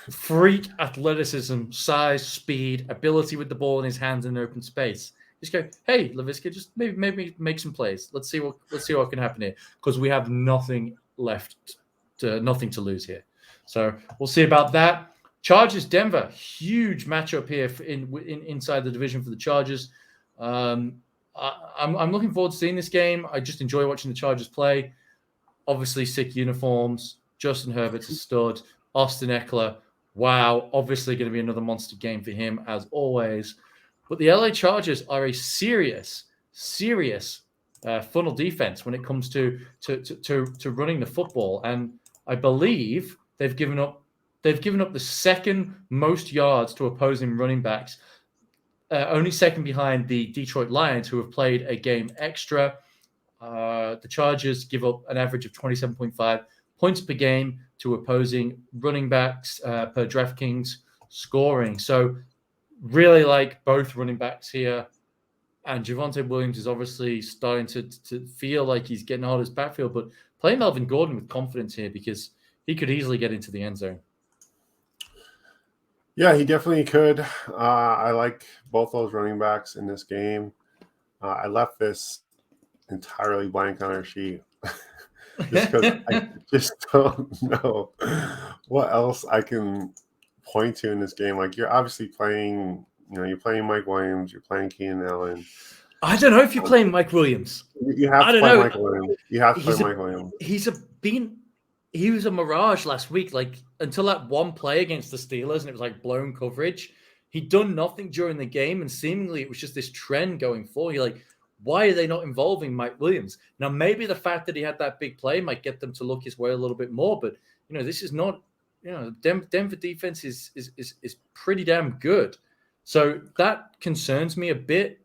Speaker 2: freak athleticism, size, speed, ability with the ball in his hands in open space. Just go, hey, LaVisca, just maybe make some plays. Let's see what can happen here, because we have nothing to lose here. So we'll see about that. Chargers, Denver, huge matchup here inside the division for the Chargers. I'm looking forward to seeing this game. I just enjoy watching the Chargers play. Obviously, sick uniforms. Justin Herbert's a stud. Austin Eckler, wow. Obviously going to be another monster game for him, as always. But the LA Chargers are a serious funnel defense when it comes to running the football. And I believe they've given up the second most yards to opposing running backs. Only second behind the Detroit Lions, who have played a game extra. The Chargers give up an average of 27.5 points per game to opposing running backs per DraftKings scoring. So really like both running backs here. And Javonte Williams is obviously starting to feel like he's getting out of his backfield, but play Melvin Gordon with confidence here because he could easily get into the end zone.
Speaker 3: Yeah, he definitely could. I like both those running backs in this game. I left this entirely blank on our sheet just because I just don't know what else I can point to in this game. Like, you're obviously playing, you're playing Mike Williams, you're playing Keenan Allen.
Speaker 2: I don't know if you're playing Mike Williams.
Speaker 3: You have to play Mike Williams. You have to play Mike Williams.
Speaker 2: He was a mirage last week, like until that one play against the Steelers, and it was like blown coverage. He'd done nothing during the game, and seemingly it was just this trend going forward. You're like, why are they not involving Mike Williams? Now, maybe the fact that he had that big play might get them to look his way a little bit more, but this is not, Denver defense is pretty damn good. So that concerns me a bit.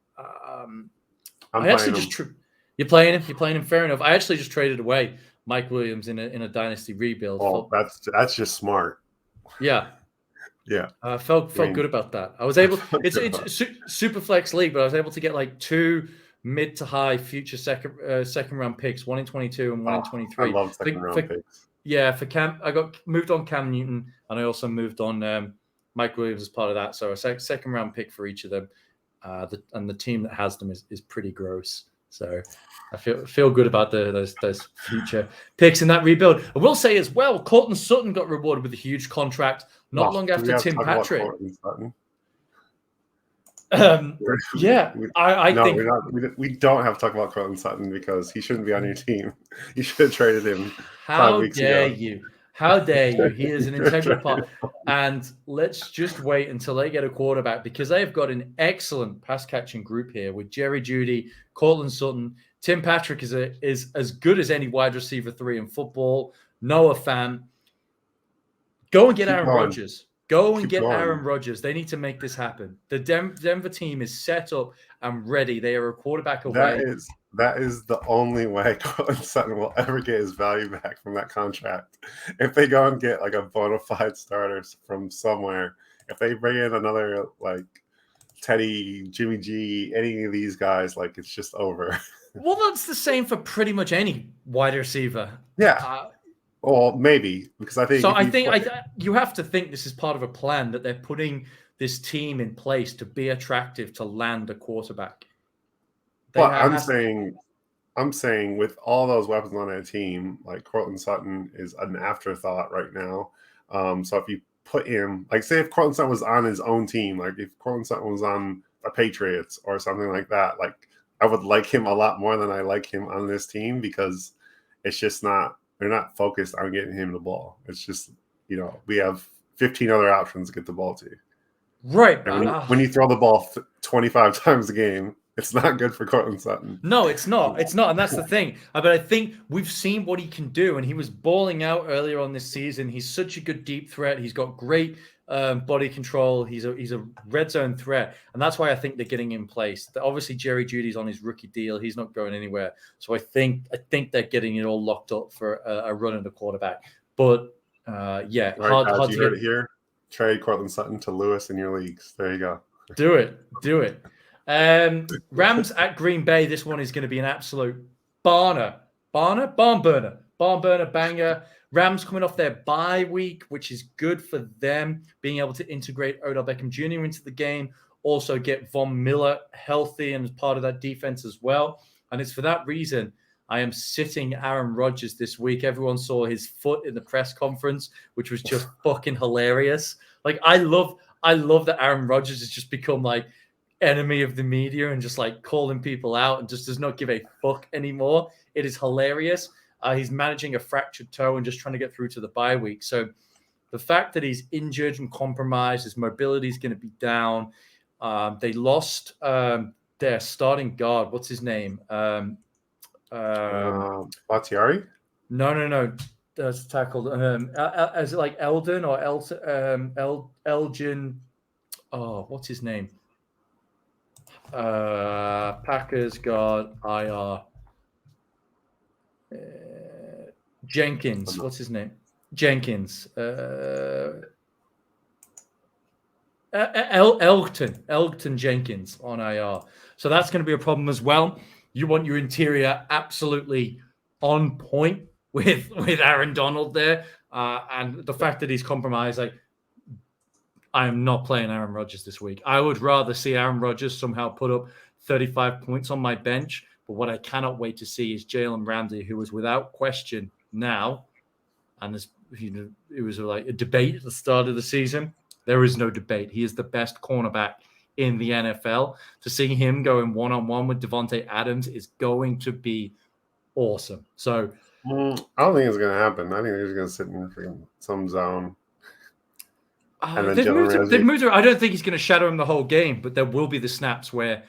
Speaker 2: You're playing him. Fair enough. I actually just traded away Mike Williams in a dynasty rebuild.
Speaker 3: Oh, that's just smart.
Speaker 2: Yeah.
Speaker 3: Yeah.
Speaker 2: Felt good about that. I was able. It's super flex league, but I was able to get like 2 mid to high future second round picks, one in 22 and one in 23.
Speaker 3: I love second round picks.
Speaker 2: Yeah, for Cam, I got moved on Cam Newton, and I also moved on Mike Williams as part of that. So a second round pick for each of them. And the team that has them is pretty gross. So I feel good about those future picks in that rebuild. I will say as well, Cortland Sutton got rewarded with a huge contract not long after Tim Patrick. I think
Speaker 3: we don't have to talk about Cortland Sutton because he shouldn't be on your team. You should have traded him.
Speaker 2: How dare you? How dare you? He is an integral part. And let's just wait until they get a quarterback, because they have got an excellent pass catching group here with Jerry Jeudy, Cortland Sutton. Tim Patrick is as good as any wide receiver 3 in football. Noah Fant. Go and get Aaron Rodgers. Aaron Rodgers. They need to make this happen. The Denver team is set up and ready. They are a quarterback away.
Speaker 3: That is the only way Cortland Sutton will ever get his value back from that contract. If they go and get like a bona fide starter from somewhere, if they bring in another like Teddy, Jimmy G, any of these guys, like it's just over.
Speaker 2: Well, that's the same for pretty much any wide receiver.
Speaker 3: Yeah. Well, maybe, because I think.
Speaker 2: So you have to think this is part of a plan that they're putting this team in place to be attractive to land a quarterback.
Speaker 3: Well, I'm saying with all those weapons on that team, like Cortland Sutton is an afterthought right now. So if you put him, like say if Cortland Sutton was on his own team, like if Cortland Sutton was on the Patriots or something like that, like I would like him a lot more than I like him on this team because it's just not, they're not focused on getting him the ball. It's just, we have 15 other options to get the ball to.
Speaker 2: Right.
Speaker 3: And when you throw the ball 25 times a game, it's not good for Cortland Sutton.
Speaker 2: No, it's not. It's not. And that's the thing. But I think we've seen what he can do. And he was balling out earlier on this season. He's such a good deep threat. He's got great body control. He's a red zone threat. And that's why I think they're getting in place. Obviously, Jerry Jeudy's on his rookie deal. He's not going anywhere. So I think they're getting it all locked up for a run at the quarterback. But yeah,
Speaker 3: right, hard you heard it here. Trade Cortland Sutton to Lewis in your leagues. There you go.
Speaker 2: Do it. Rams at Green Bay. This one is going to be an absolute barn burner banger. Rams coming off their bye week, which is good for them, being able to integrate Odell Beckham Jr. into the game, also get Von Miller healthy and as part of that defense as well. And it's for that reason I am sitting Aaron Rodgers this week. Everyone saw his foot in the press conference, which was just fucking hilarious. Like I love that Aaron Rodgers has just become like enemy of the media and just like calling people out and just does not give a fuck anymore. It is hilarious. He's managing a fractured toe and just trying to get through to the bye week. So the fact that he's injured and compromised, his mobility is going to be down. They lost their starting guard. What's his name?
Speaker 3: Bakhtiari?
Speaker 2: No. That's tackled. Is it like Eldon or Elgin? Oh, what's his name? Packers guard IR. Jenkins. What's his name? Jenkins. Elgton Jenkins on IR. So that's going to be a problem as well. You want your interior absolutely on point with Aaron Donald there. And the fact that he's compromised, like, I am not playing Aaron Rodgers this week. I would rather see Aaron Rodgers somehow put up 35 points on my bench. But what I cannot wait to see is Jalen Ramsey, who is without question now, and it was like a debate at the start of the season. There is no debate. He is the best cornerback in the NFL. To see him going one-on-one with Devontae Adams is going to be awesome. So
Speaker 3: I don't think it's going to happen. I think they're just going to sit in some zone.
Speaker 2: They've moved. I don't think he's going to shadow him the whole game, but there will be the snaps where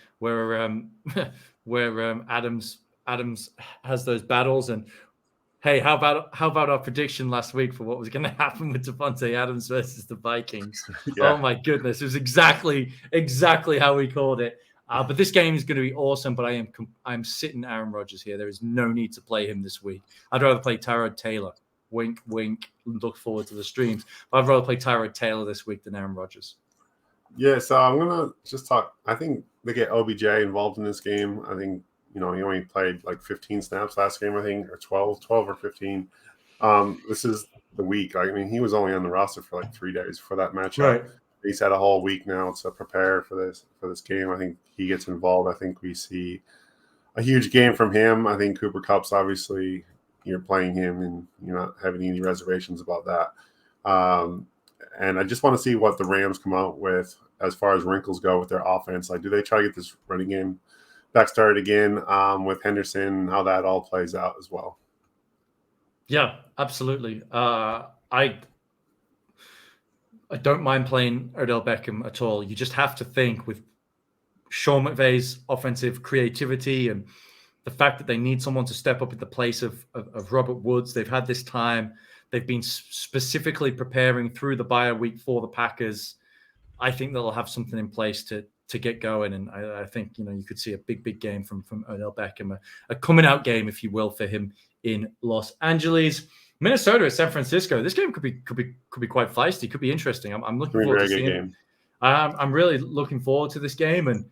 Speaker 2: Adams has those battles. And hey, how about our prediction last week for what was going to happen with Devontae Adams versus the Vikings? Yeah. Oh my goodness, it was exactly how we called it. But this game is going to be awesome. But I'm sitting Aaron Rodgers here. There is no need to play him this week. I'd rather play Tyrod Taylor. Wink, wink. Look forward to the streams. But I'd rather play Tyrod Taylor this week than Aaron Rodgers.
Speaker 3: Yeah, so I'm gonna just talk. I think they get OBJ involved in this game. I think he only played like 15 snaps last game. I think or 12 or 15. This is the week. I mean, he was only on the roster for like 3 days for that matchup. Right. He's had a whole week now to prepare for this game. I think he gets involved. I think we see a huge game from him. I think Cooper Kupp's obviously. You're playing him and you're not having any reservations about that. And I just want to see what the Rams come out with as far as wrinkles go with their offense. Like, do they try to get this running game back started again with Henderson, how that all plays out as well?
Speaker 2: Yeah, absolutely. I don't mind playing Odell Beckham at all. You just have to think with Sean McVay's offensive creativity and the fact that they need someone to step up in the place of Robert Woods. They've had this time. They've been specifically preparing through the bye week for the Packers. I think they'll have something in place to get going. And I think, you could see a big game from Odell Beckham, a coming out game, if you will, for him in Los Angeles. Minnesota at San Francisco. This game could be quite feisty. Could be interesting. I'm looking forward to seeing it. I'm really looking forward to this game. And,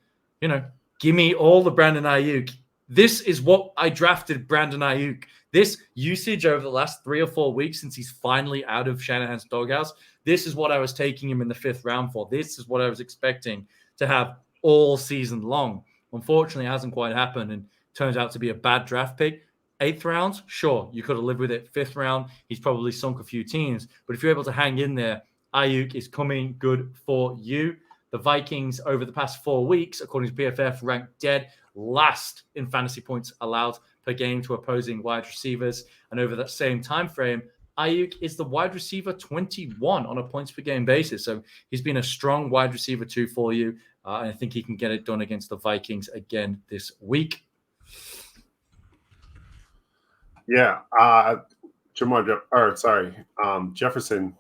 Speaker 2: give me all the Brandon Ayuk This is what I drafted Brandon Ayuk. This usage over the last 3 or 4 weeks since he's finally out of Shanahan's doghouse, this is what I was taking him in the 5th round for. This is what I was expecting to have all season long. Unfortunately, it hasn't quite happened and turns out to be a bad draft pick. 8th round, sure, you could have lived with it. 5th round, he's probably sunk a few teams. But if you're able to hang in there, Ayuk is coming good for you. The Vikings over the past 4 weeks, according to PFF, ranked dead last in fantasy points allowed per game to opposing wide receivers. And over that same time frame, Ayuk is the wide receiver 21 on a points per game basis. So he's been a strong wide receiver 2 for you. And I think he can get it done against the Vikings again this week.
Speaker 3: Yeah. Jefferson,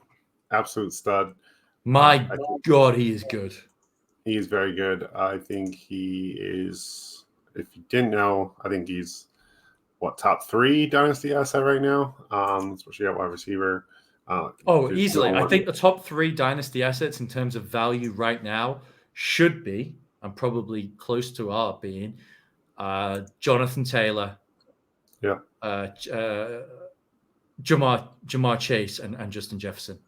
Speaker 3: absolute stud.
Speaker 2: My God, he is good.
Speaker 3: He is very good. I think he is, if you didn't know, I think he's top 3 dynasty asset right now, especially at wide receiver.
Speaker 2: Easily. I think the top 3 dynasty assets in terms of value right now should be, and probably close to are being, Jonathan Taylor, Jamar Chase, and Justin Jefferson.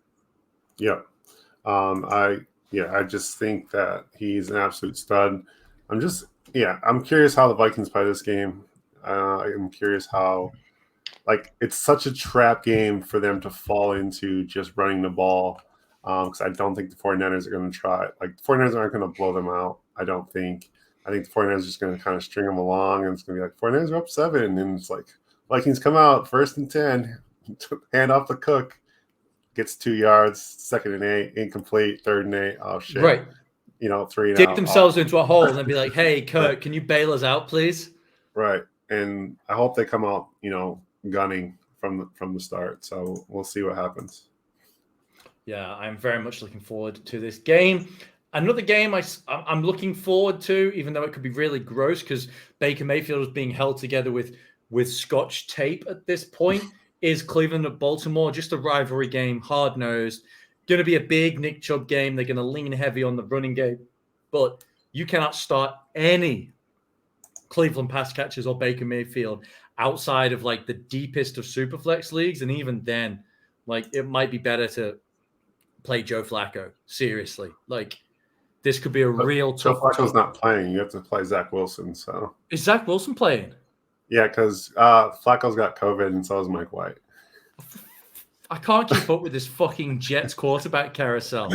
Speaker 3: Yeah. I just think that he's an absolute stud. I'm curious how the Vikings play this game. I'm curious how, it's such a trap game for them to fall into just running the ball. Because I don't think the 49ers are going to try. The 49ers aren't going to blow them out, I don't think. I think the 49ers are just going to kind of string them along, and it's going to be 49ers are up 7, and it's Vikings come out, 1st and 10, hand off the Cook, gets 2 yards, 2nd and 8, incomplete, 3rd and 8. Oh, shit.
Speaker 2: Right.
Speaker 3: 3 and
Speaker 2: dig
Speaker 3: out.
Speaker 2: themselves into a hole and then be like, hey, Kirk, can you bail us out, please?
Speaker 3: Right. And I hope they come out, gunning from the start. So we'll see what happens.
Speaker 2: Yeah, I'm very much looking forward to this game. Another game I'm looking forward to, even though it could be really gross because Baker Mayfield is being held together with Scotch tape at this point, is Cleveland at Baltimore. Just a rivalry game, hard-nosed. Going to be a big Nick Chubb game. They're going to lean heavy on the running game. But you cannot start any Cleveland pass catchers or Baker Mayfield outside of the deepest of Superflex leagues. And even then, it might be better to play Joe Flacco. Seriously. This could be a real tough.
Speaker 3: Joe Flacco's not playing. You have to play Zach Wilson. So
Speaker 2: is Zach Wilson playing? Yeah,
Speaker 3: because Flacco's got COVID and so is Mike White.
Speaker 2: I can't keep up with this fucking Jets quarterback carousel.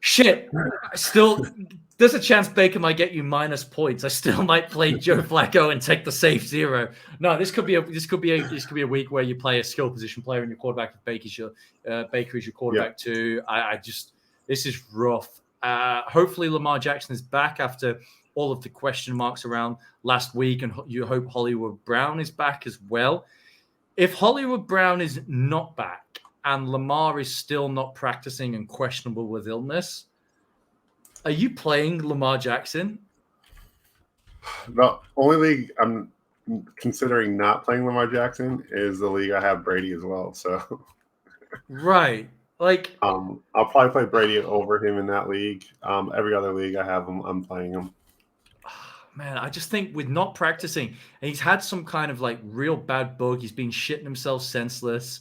Speaker 2: Shit. Still, there's a chance Baker might get you minus points. I still might play Joe Flacco and take the safe 0. No, this could be a week where you play a skill position player in your quarterback. If Baker is your quarterback too. This is rough. Hopefully Lamar Jackson is back after all of the question marks around last week, and you hope Hollywood Brown is back as well. If Hollywood Brown is not back and Lamar is still not practicing and questionable with illness, are you playing Lamar Jackson?
Speaker 3: The only league I'm considering not playing Lamar Jackson is the league I have Brady as well. So,
Speaker 2: right.
Speaker 3: I'll probably play Brady over him in that league. Every other league I have him, I'm playing him.
Speaker 2: Man, I just think with not practicing, and he's had some kind of real bad bug. He's been shitting himself senseless.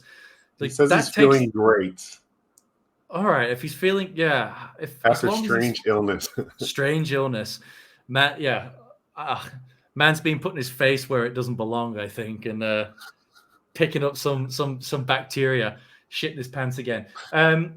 Speaker 3: He says he's feeling great.
Speaker 2: All right, if he's feeling,
Speaker 3: after strange illness.
Speaker 2: Strange illness, Matt. Yeah, man's been putting his face where it doesn't belong, I think, and picking up some bacteria, shitting his pants again. I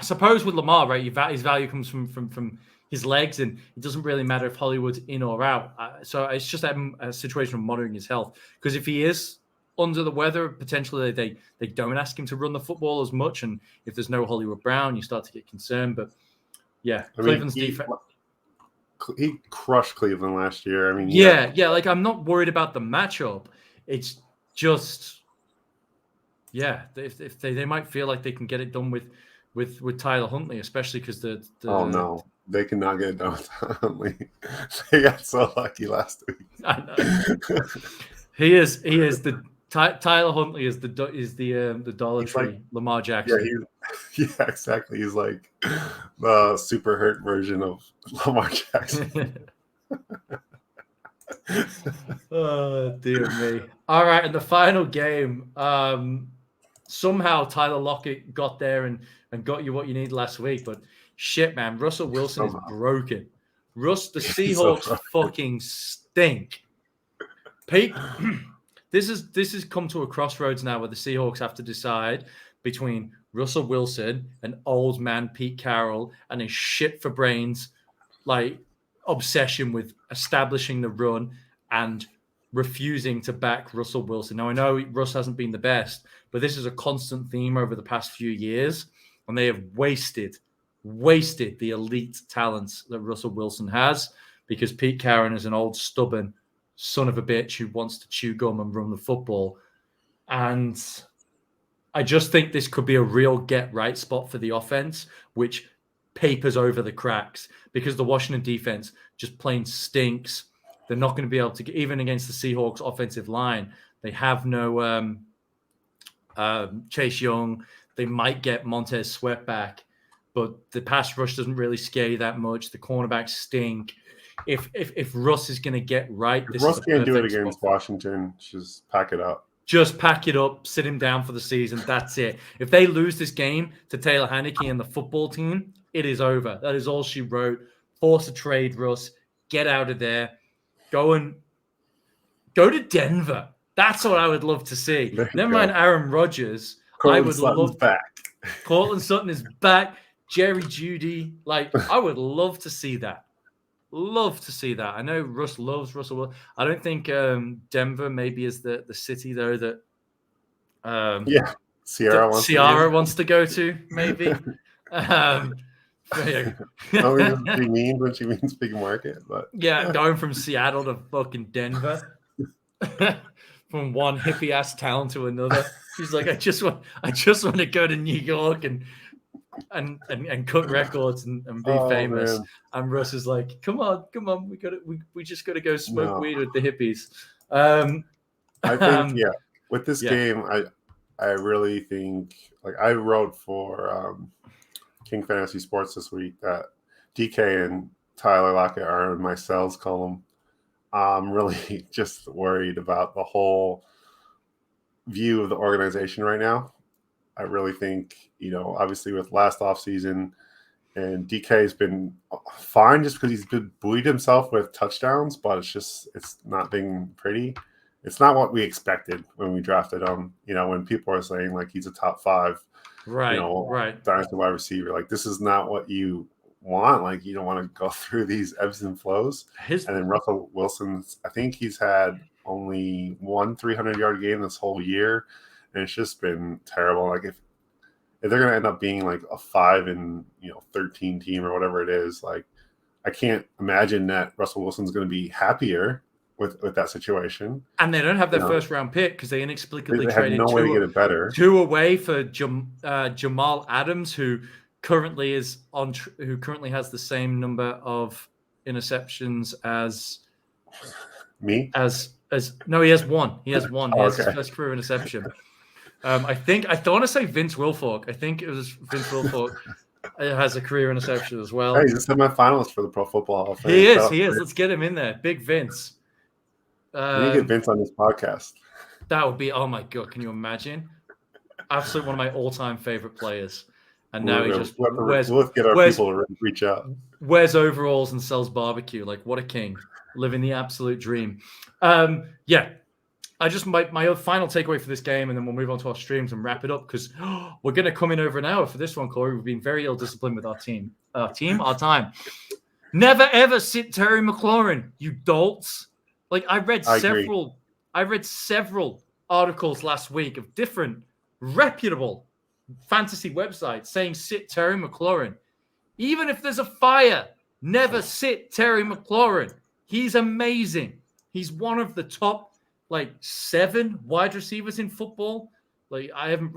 Speaker 2: suppose with Lamar, right, his value comes from his legs, and it doesn't really matter if Hollywood's in or out. So it's just a situation of monitoring his health. Because if he is under the weather, potentially they don't ask him to run the football as much. And if there's no Hollywood Brown, you start to get concerned. But Cleveland's defense.
Speaker 3: He crushed Cleveland last year.
Speaker 2: I'm not worried about the matchup. It's just, if they might feel like they can get it done with Tyler Huntley, especially because the
Speaker 3: oh no, they cannot get it done with Huntley. They got so lucky last week.
Speaker 2: I know. He is the Tyler Huntley is the Dollar Tree Lamar Jackson.
Speaker 3: Yeah, exactly. He's like the super hurt version of Lamar Jackson.
Speaker 2: Oh, dear me. All right, in the final game, somehow Tyler Lockett got there and got you what you need last week. But shit, man, Russell Wilson is broken. The Seahawks fucking stink. Pete, this has come to a crossroads now where the Seahawks have to decide between Russell Wilson and old man Pete Carroll and his shit for brains, like obsession with establishing the run and refusing to back Russell Wilson. Now, I know Russ hasn't been the best, but this is a constant theme over the past few years, and they have wasted the elite talents that Russell Wilson has because Pete Carroll is an old stubborn son of a bitch who wants to chew gum and run the football. And I just think this could be a real get-right spot for the offense, which papers over the cracks because the Washington defense just plain stinks. They're not going to be able to get, even against the Seahawks offensive line. They have no Chase Young. They might get Montez Sweat back, but the pass rush doesn't really scare you that much. The cornerbacks stink. If Russ is going to get right,
Speaker 3: if Russ can't do it against Washington, just pack it up.
Speaker 2: Just pack it up, sit him down for the season. That's it. If they lose this game to Taylor Heinicke and the football team, it is over. That is all she wrote. Force a trade, Russ. Get out of there. Go to Denver. That's what I would love to see. Never mind Aaron Rodgers.
Speaker 3: Courtland Sutton's back.
Speaker 2: Courtland Sutton is back. Jerry Jeudy. Like, I would love to see that. Love to see that. I know Russ loves Russell. I don't think Denver maybe is the city though that Ciara wants to go to. Maybe.
Speaker 3: She means when she means big market, but
Speaker 2: yeah, going from Seattle to fucking Denver, from one hippie ass town to another. She's like, I just want to go to New York and cut records and be famous.
Speaker 3: Man.
Speaker 2: And Russ is like, come on, we just got to go smoke weed with the hippies.
Speaker 3: I think with this game, I really think like I wrote for King Fantasy Sports this week that DK and Tyler Lockett are in my sales column. I'm really just worried about the whole view of the organization right now. I really think, obviously with last offseason, and DK has been fine just because he's been buoyed himself with touchdowns, but it's not being pretty. It's not what we expected when we drafted him. When people are saying like he's a top 5,
Speaker 2: right,
Speaker 3: dynasty wide receiver, like this is not what you want. Like you don't want to go through these ebbs and flows. And then Russell Wilson's, I think he's had only one 300-yard game this whole year, and it's just been terrible. Like if they're going to end up being like a 5-13 team or whatever it is, like I can't imagine that Russell Wilson's going to be happier with that situation.
Speaker 2: And they don't have their first round pick because they inexplicably traded
Speaker 3: no way to get it better.
Speaker 2: 2 away for Jamal Adams, who currently has the same number of interceptions as
Speaker 3: me.
Speaker 2: No, he has one. He has one. He has his first career interception. I want to say Vince Wilfork. I think it was Vince Wilfork. Has a career interception as well.
Speaker 3: Hey, he's a semi-finalist for the Pro Football Hall of Fame.
Speaker 2: He is. Let's get him in there. Big Vince.
Speaker 3: We need to get Vince on this podcast.
Speaker 2: That would be, oh my God, can you imagine? Absolutely one of my all-time favorite players. And now he just
Speaker 3: let's get our people to reach out.
Speaker 2: Wears overalls and sells barbecue. Like, what a king. Living the absolute dream. I just my final takeaway for this game, and then we'll move on to our streams and wrap it up because we're going to come in over an hour for this one, Corey. We've been very ill-disciplined with our time. Never ever sit Terry McLaurin, you dolts. Like I read several articles last week of different reputable fantasy websites saying sit Terry McLaurin. Even if there's a fire, never sit Terry McLaurin. He's amazing. He's one of the top 7 wide receivers in football. I haven't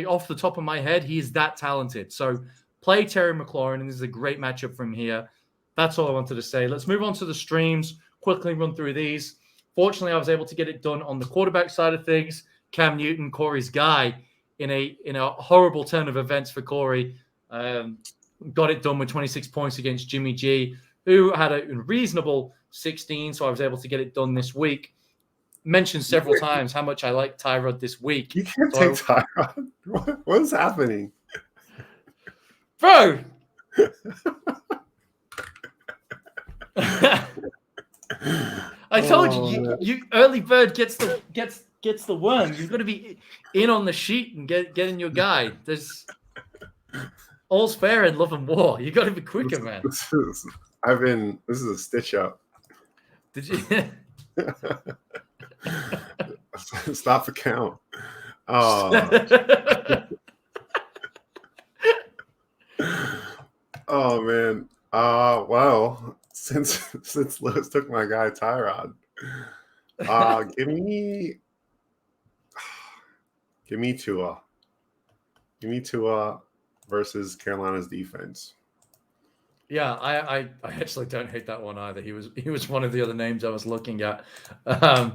Speaker 2: off the top of my head, he's that talented. So play Terry McLaurin, and this is a great matchup from here. That's all I wanted to say. Let's move on to the streams. Quickly run through these. Fortunately, I was able to get it done on the quarterback side of things. Cam Newton, Corey's guy, in a horrible turn of events for Corey, got it done with 26 points against Jimmy G, who had a reasonable 16, so I was able to get it done this week. Mentioned several times how much I like Tyrod this week.
Speaker 3: You can't take Tyrod. What is happening?
Speaker 2: Bro! I told you early bird gets the worm. You've got to be in on the sheet and get in your guide. There's all's fair in love and war. You got to be quicker, man.
Speaker 3: This is a stitch up.
Speaker 2: Did you?
Speaker 3: Stop the count. Oh man. Well, since Lewis took my guy Tyrod, give me Tua. Give me Tua versus Carolina's defense.
Speaker 2: Yeah, I actually don't hate that one either. He was one of the other names I was looking at, but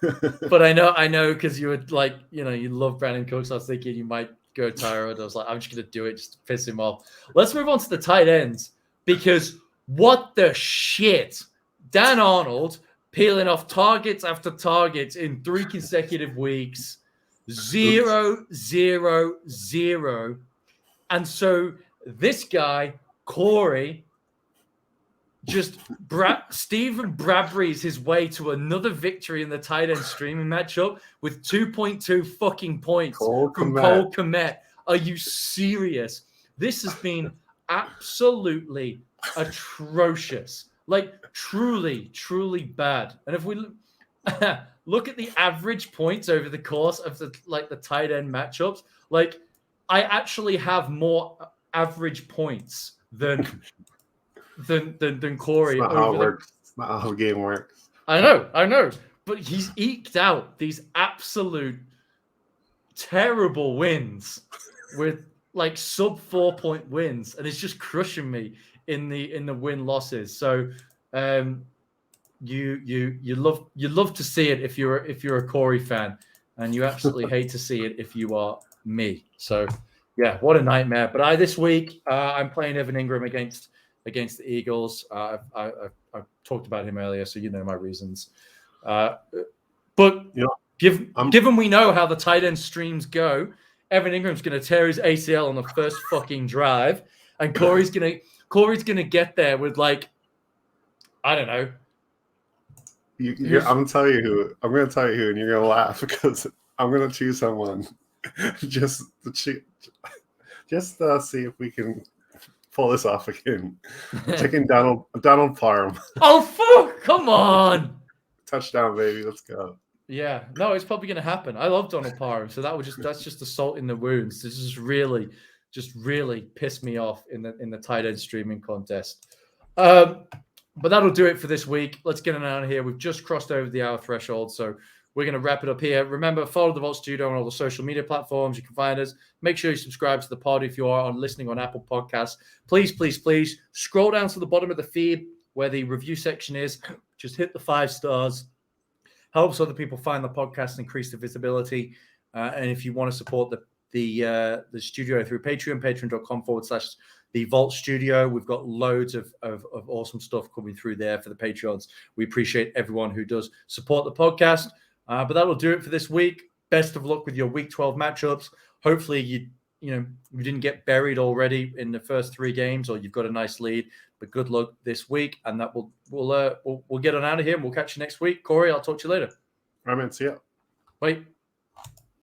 Speaker 2: I know because you would like, you love Brandon Cooks. I was thinking you might go Tyrod. I was like, I'm just gonna do it just to piss him off. Let's move on to the tight ends, because what the shit, Dan Arnold peeling off targets after targets in 3 consecutive weeks, 0, 0, 0, and so. This guy, Corey, just Stephen Bradbury's his way to another victory in the tight end streaming matchup with 2.2 fucking points from Cole Kmet. Are you serious? This has been absolutely atrocious. Like, truly, truly bad. And if we look at the average points over the course of the tight end matchups, like, I actually have more average points than Corey.
Speaker 3: It's not how it works. It's not how the game works.
Speaker 2: I know. But he's eked out these absolute terrible wins with like sub 4-point wins, and it's just crushing me in the win losses. So you love to see it if you're a Corey fan, and you absolutely hate to see it if you are me. So yeah, what a nightmare. But this week, I'm playing Evan Ingram against the Eagles. I've talked about him earlier, so you know my reasons. But given we know how the tight end streams go, Evan Ingram's going to tear his ACL on the first fucking drive, and Corey's gonna get there with like, I don't know.
Speaker 3: I'm gonna tell you who, and you're gonna laugh because I'm gonna choose someone just to see if we can pull this off again. Taking Donald Parham.
Speaker 2: Oh fuck! Come on!
Speaker 3: Touchdown, baby! Let's go.
Speaker 2: Yeah, no, it's probably going to happen. I love Donald Parham, so that's just a salt in the wounds. This is really pissed me off in the tight end streaming contest. But that'll do it for this week. Let's get it out of here. We've just crossed over the hour threshold, so we're going to wrap it up here. Remember, follow the Vault Studio on all the social media platforms. You can find us. Make sure you subscribe to the pod if you are listening on Apple Podcasts. Please, please, please scroll down to the bottom of the feed where the review section is. Just hit the 5 stars. Helps other people find the podcast and increase the visibility. And if you want to support the studio through Patreon, patreon.com/the Vault Studio. We've got loads of awesome stuff coming through there for the Patreons. We appreciate everyone who does support the podcast. But that'll do it for this week. Best of luck with your Week 12 matchups. Hopefully you didn't get buried already in the first 3 games, or you've got a nice lead. But good luck this week, and that we'll get on out of here, and we'll catch you next week. Corey, I'll talk to you later.
Speaker 3: All right, man. See ya.
Speaker 2: Bye.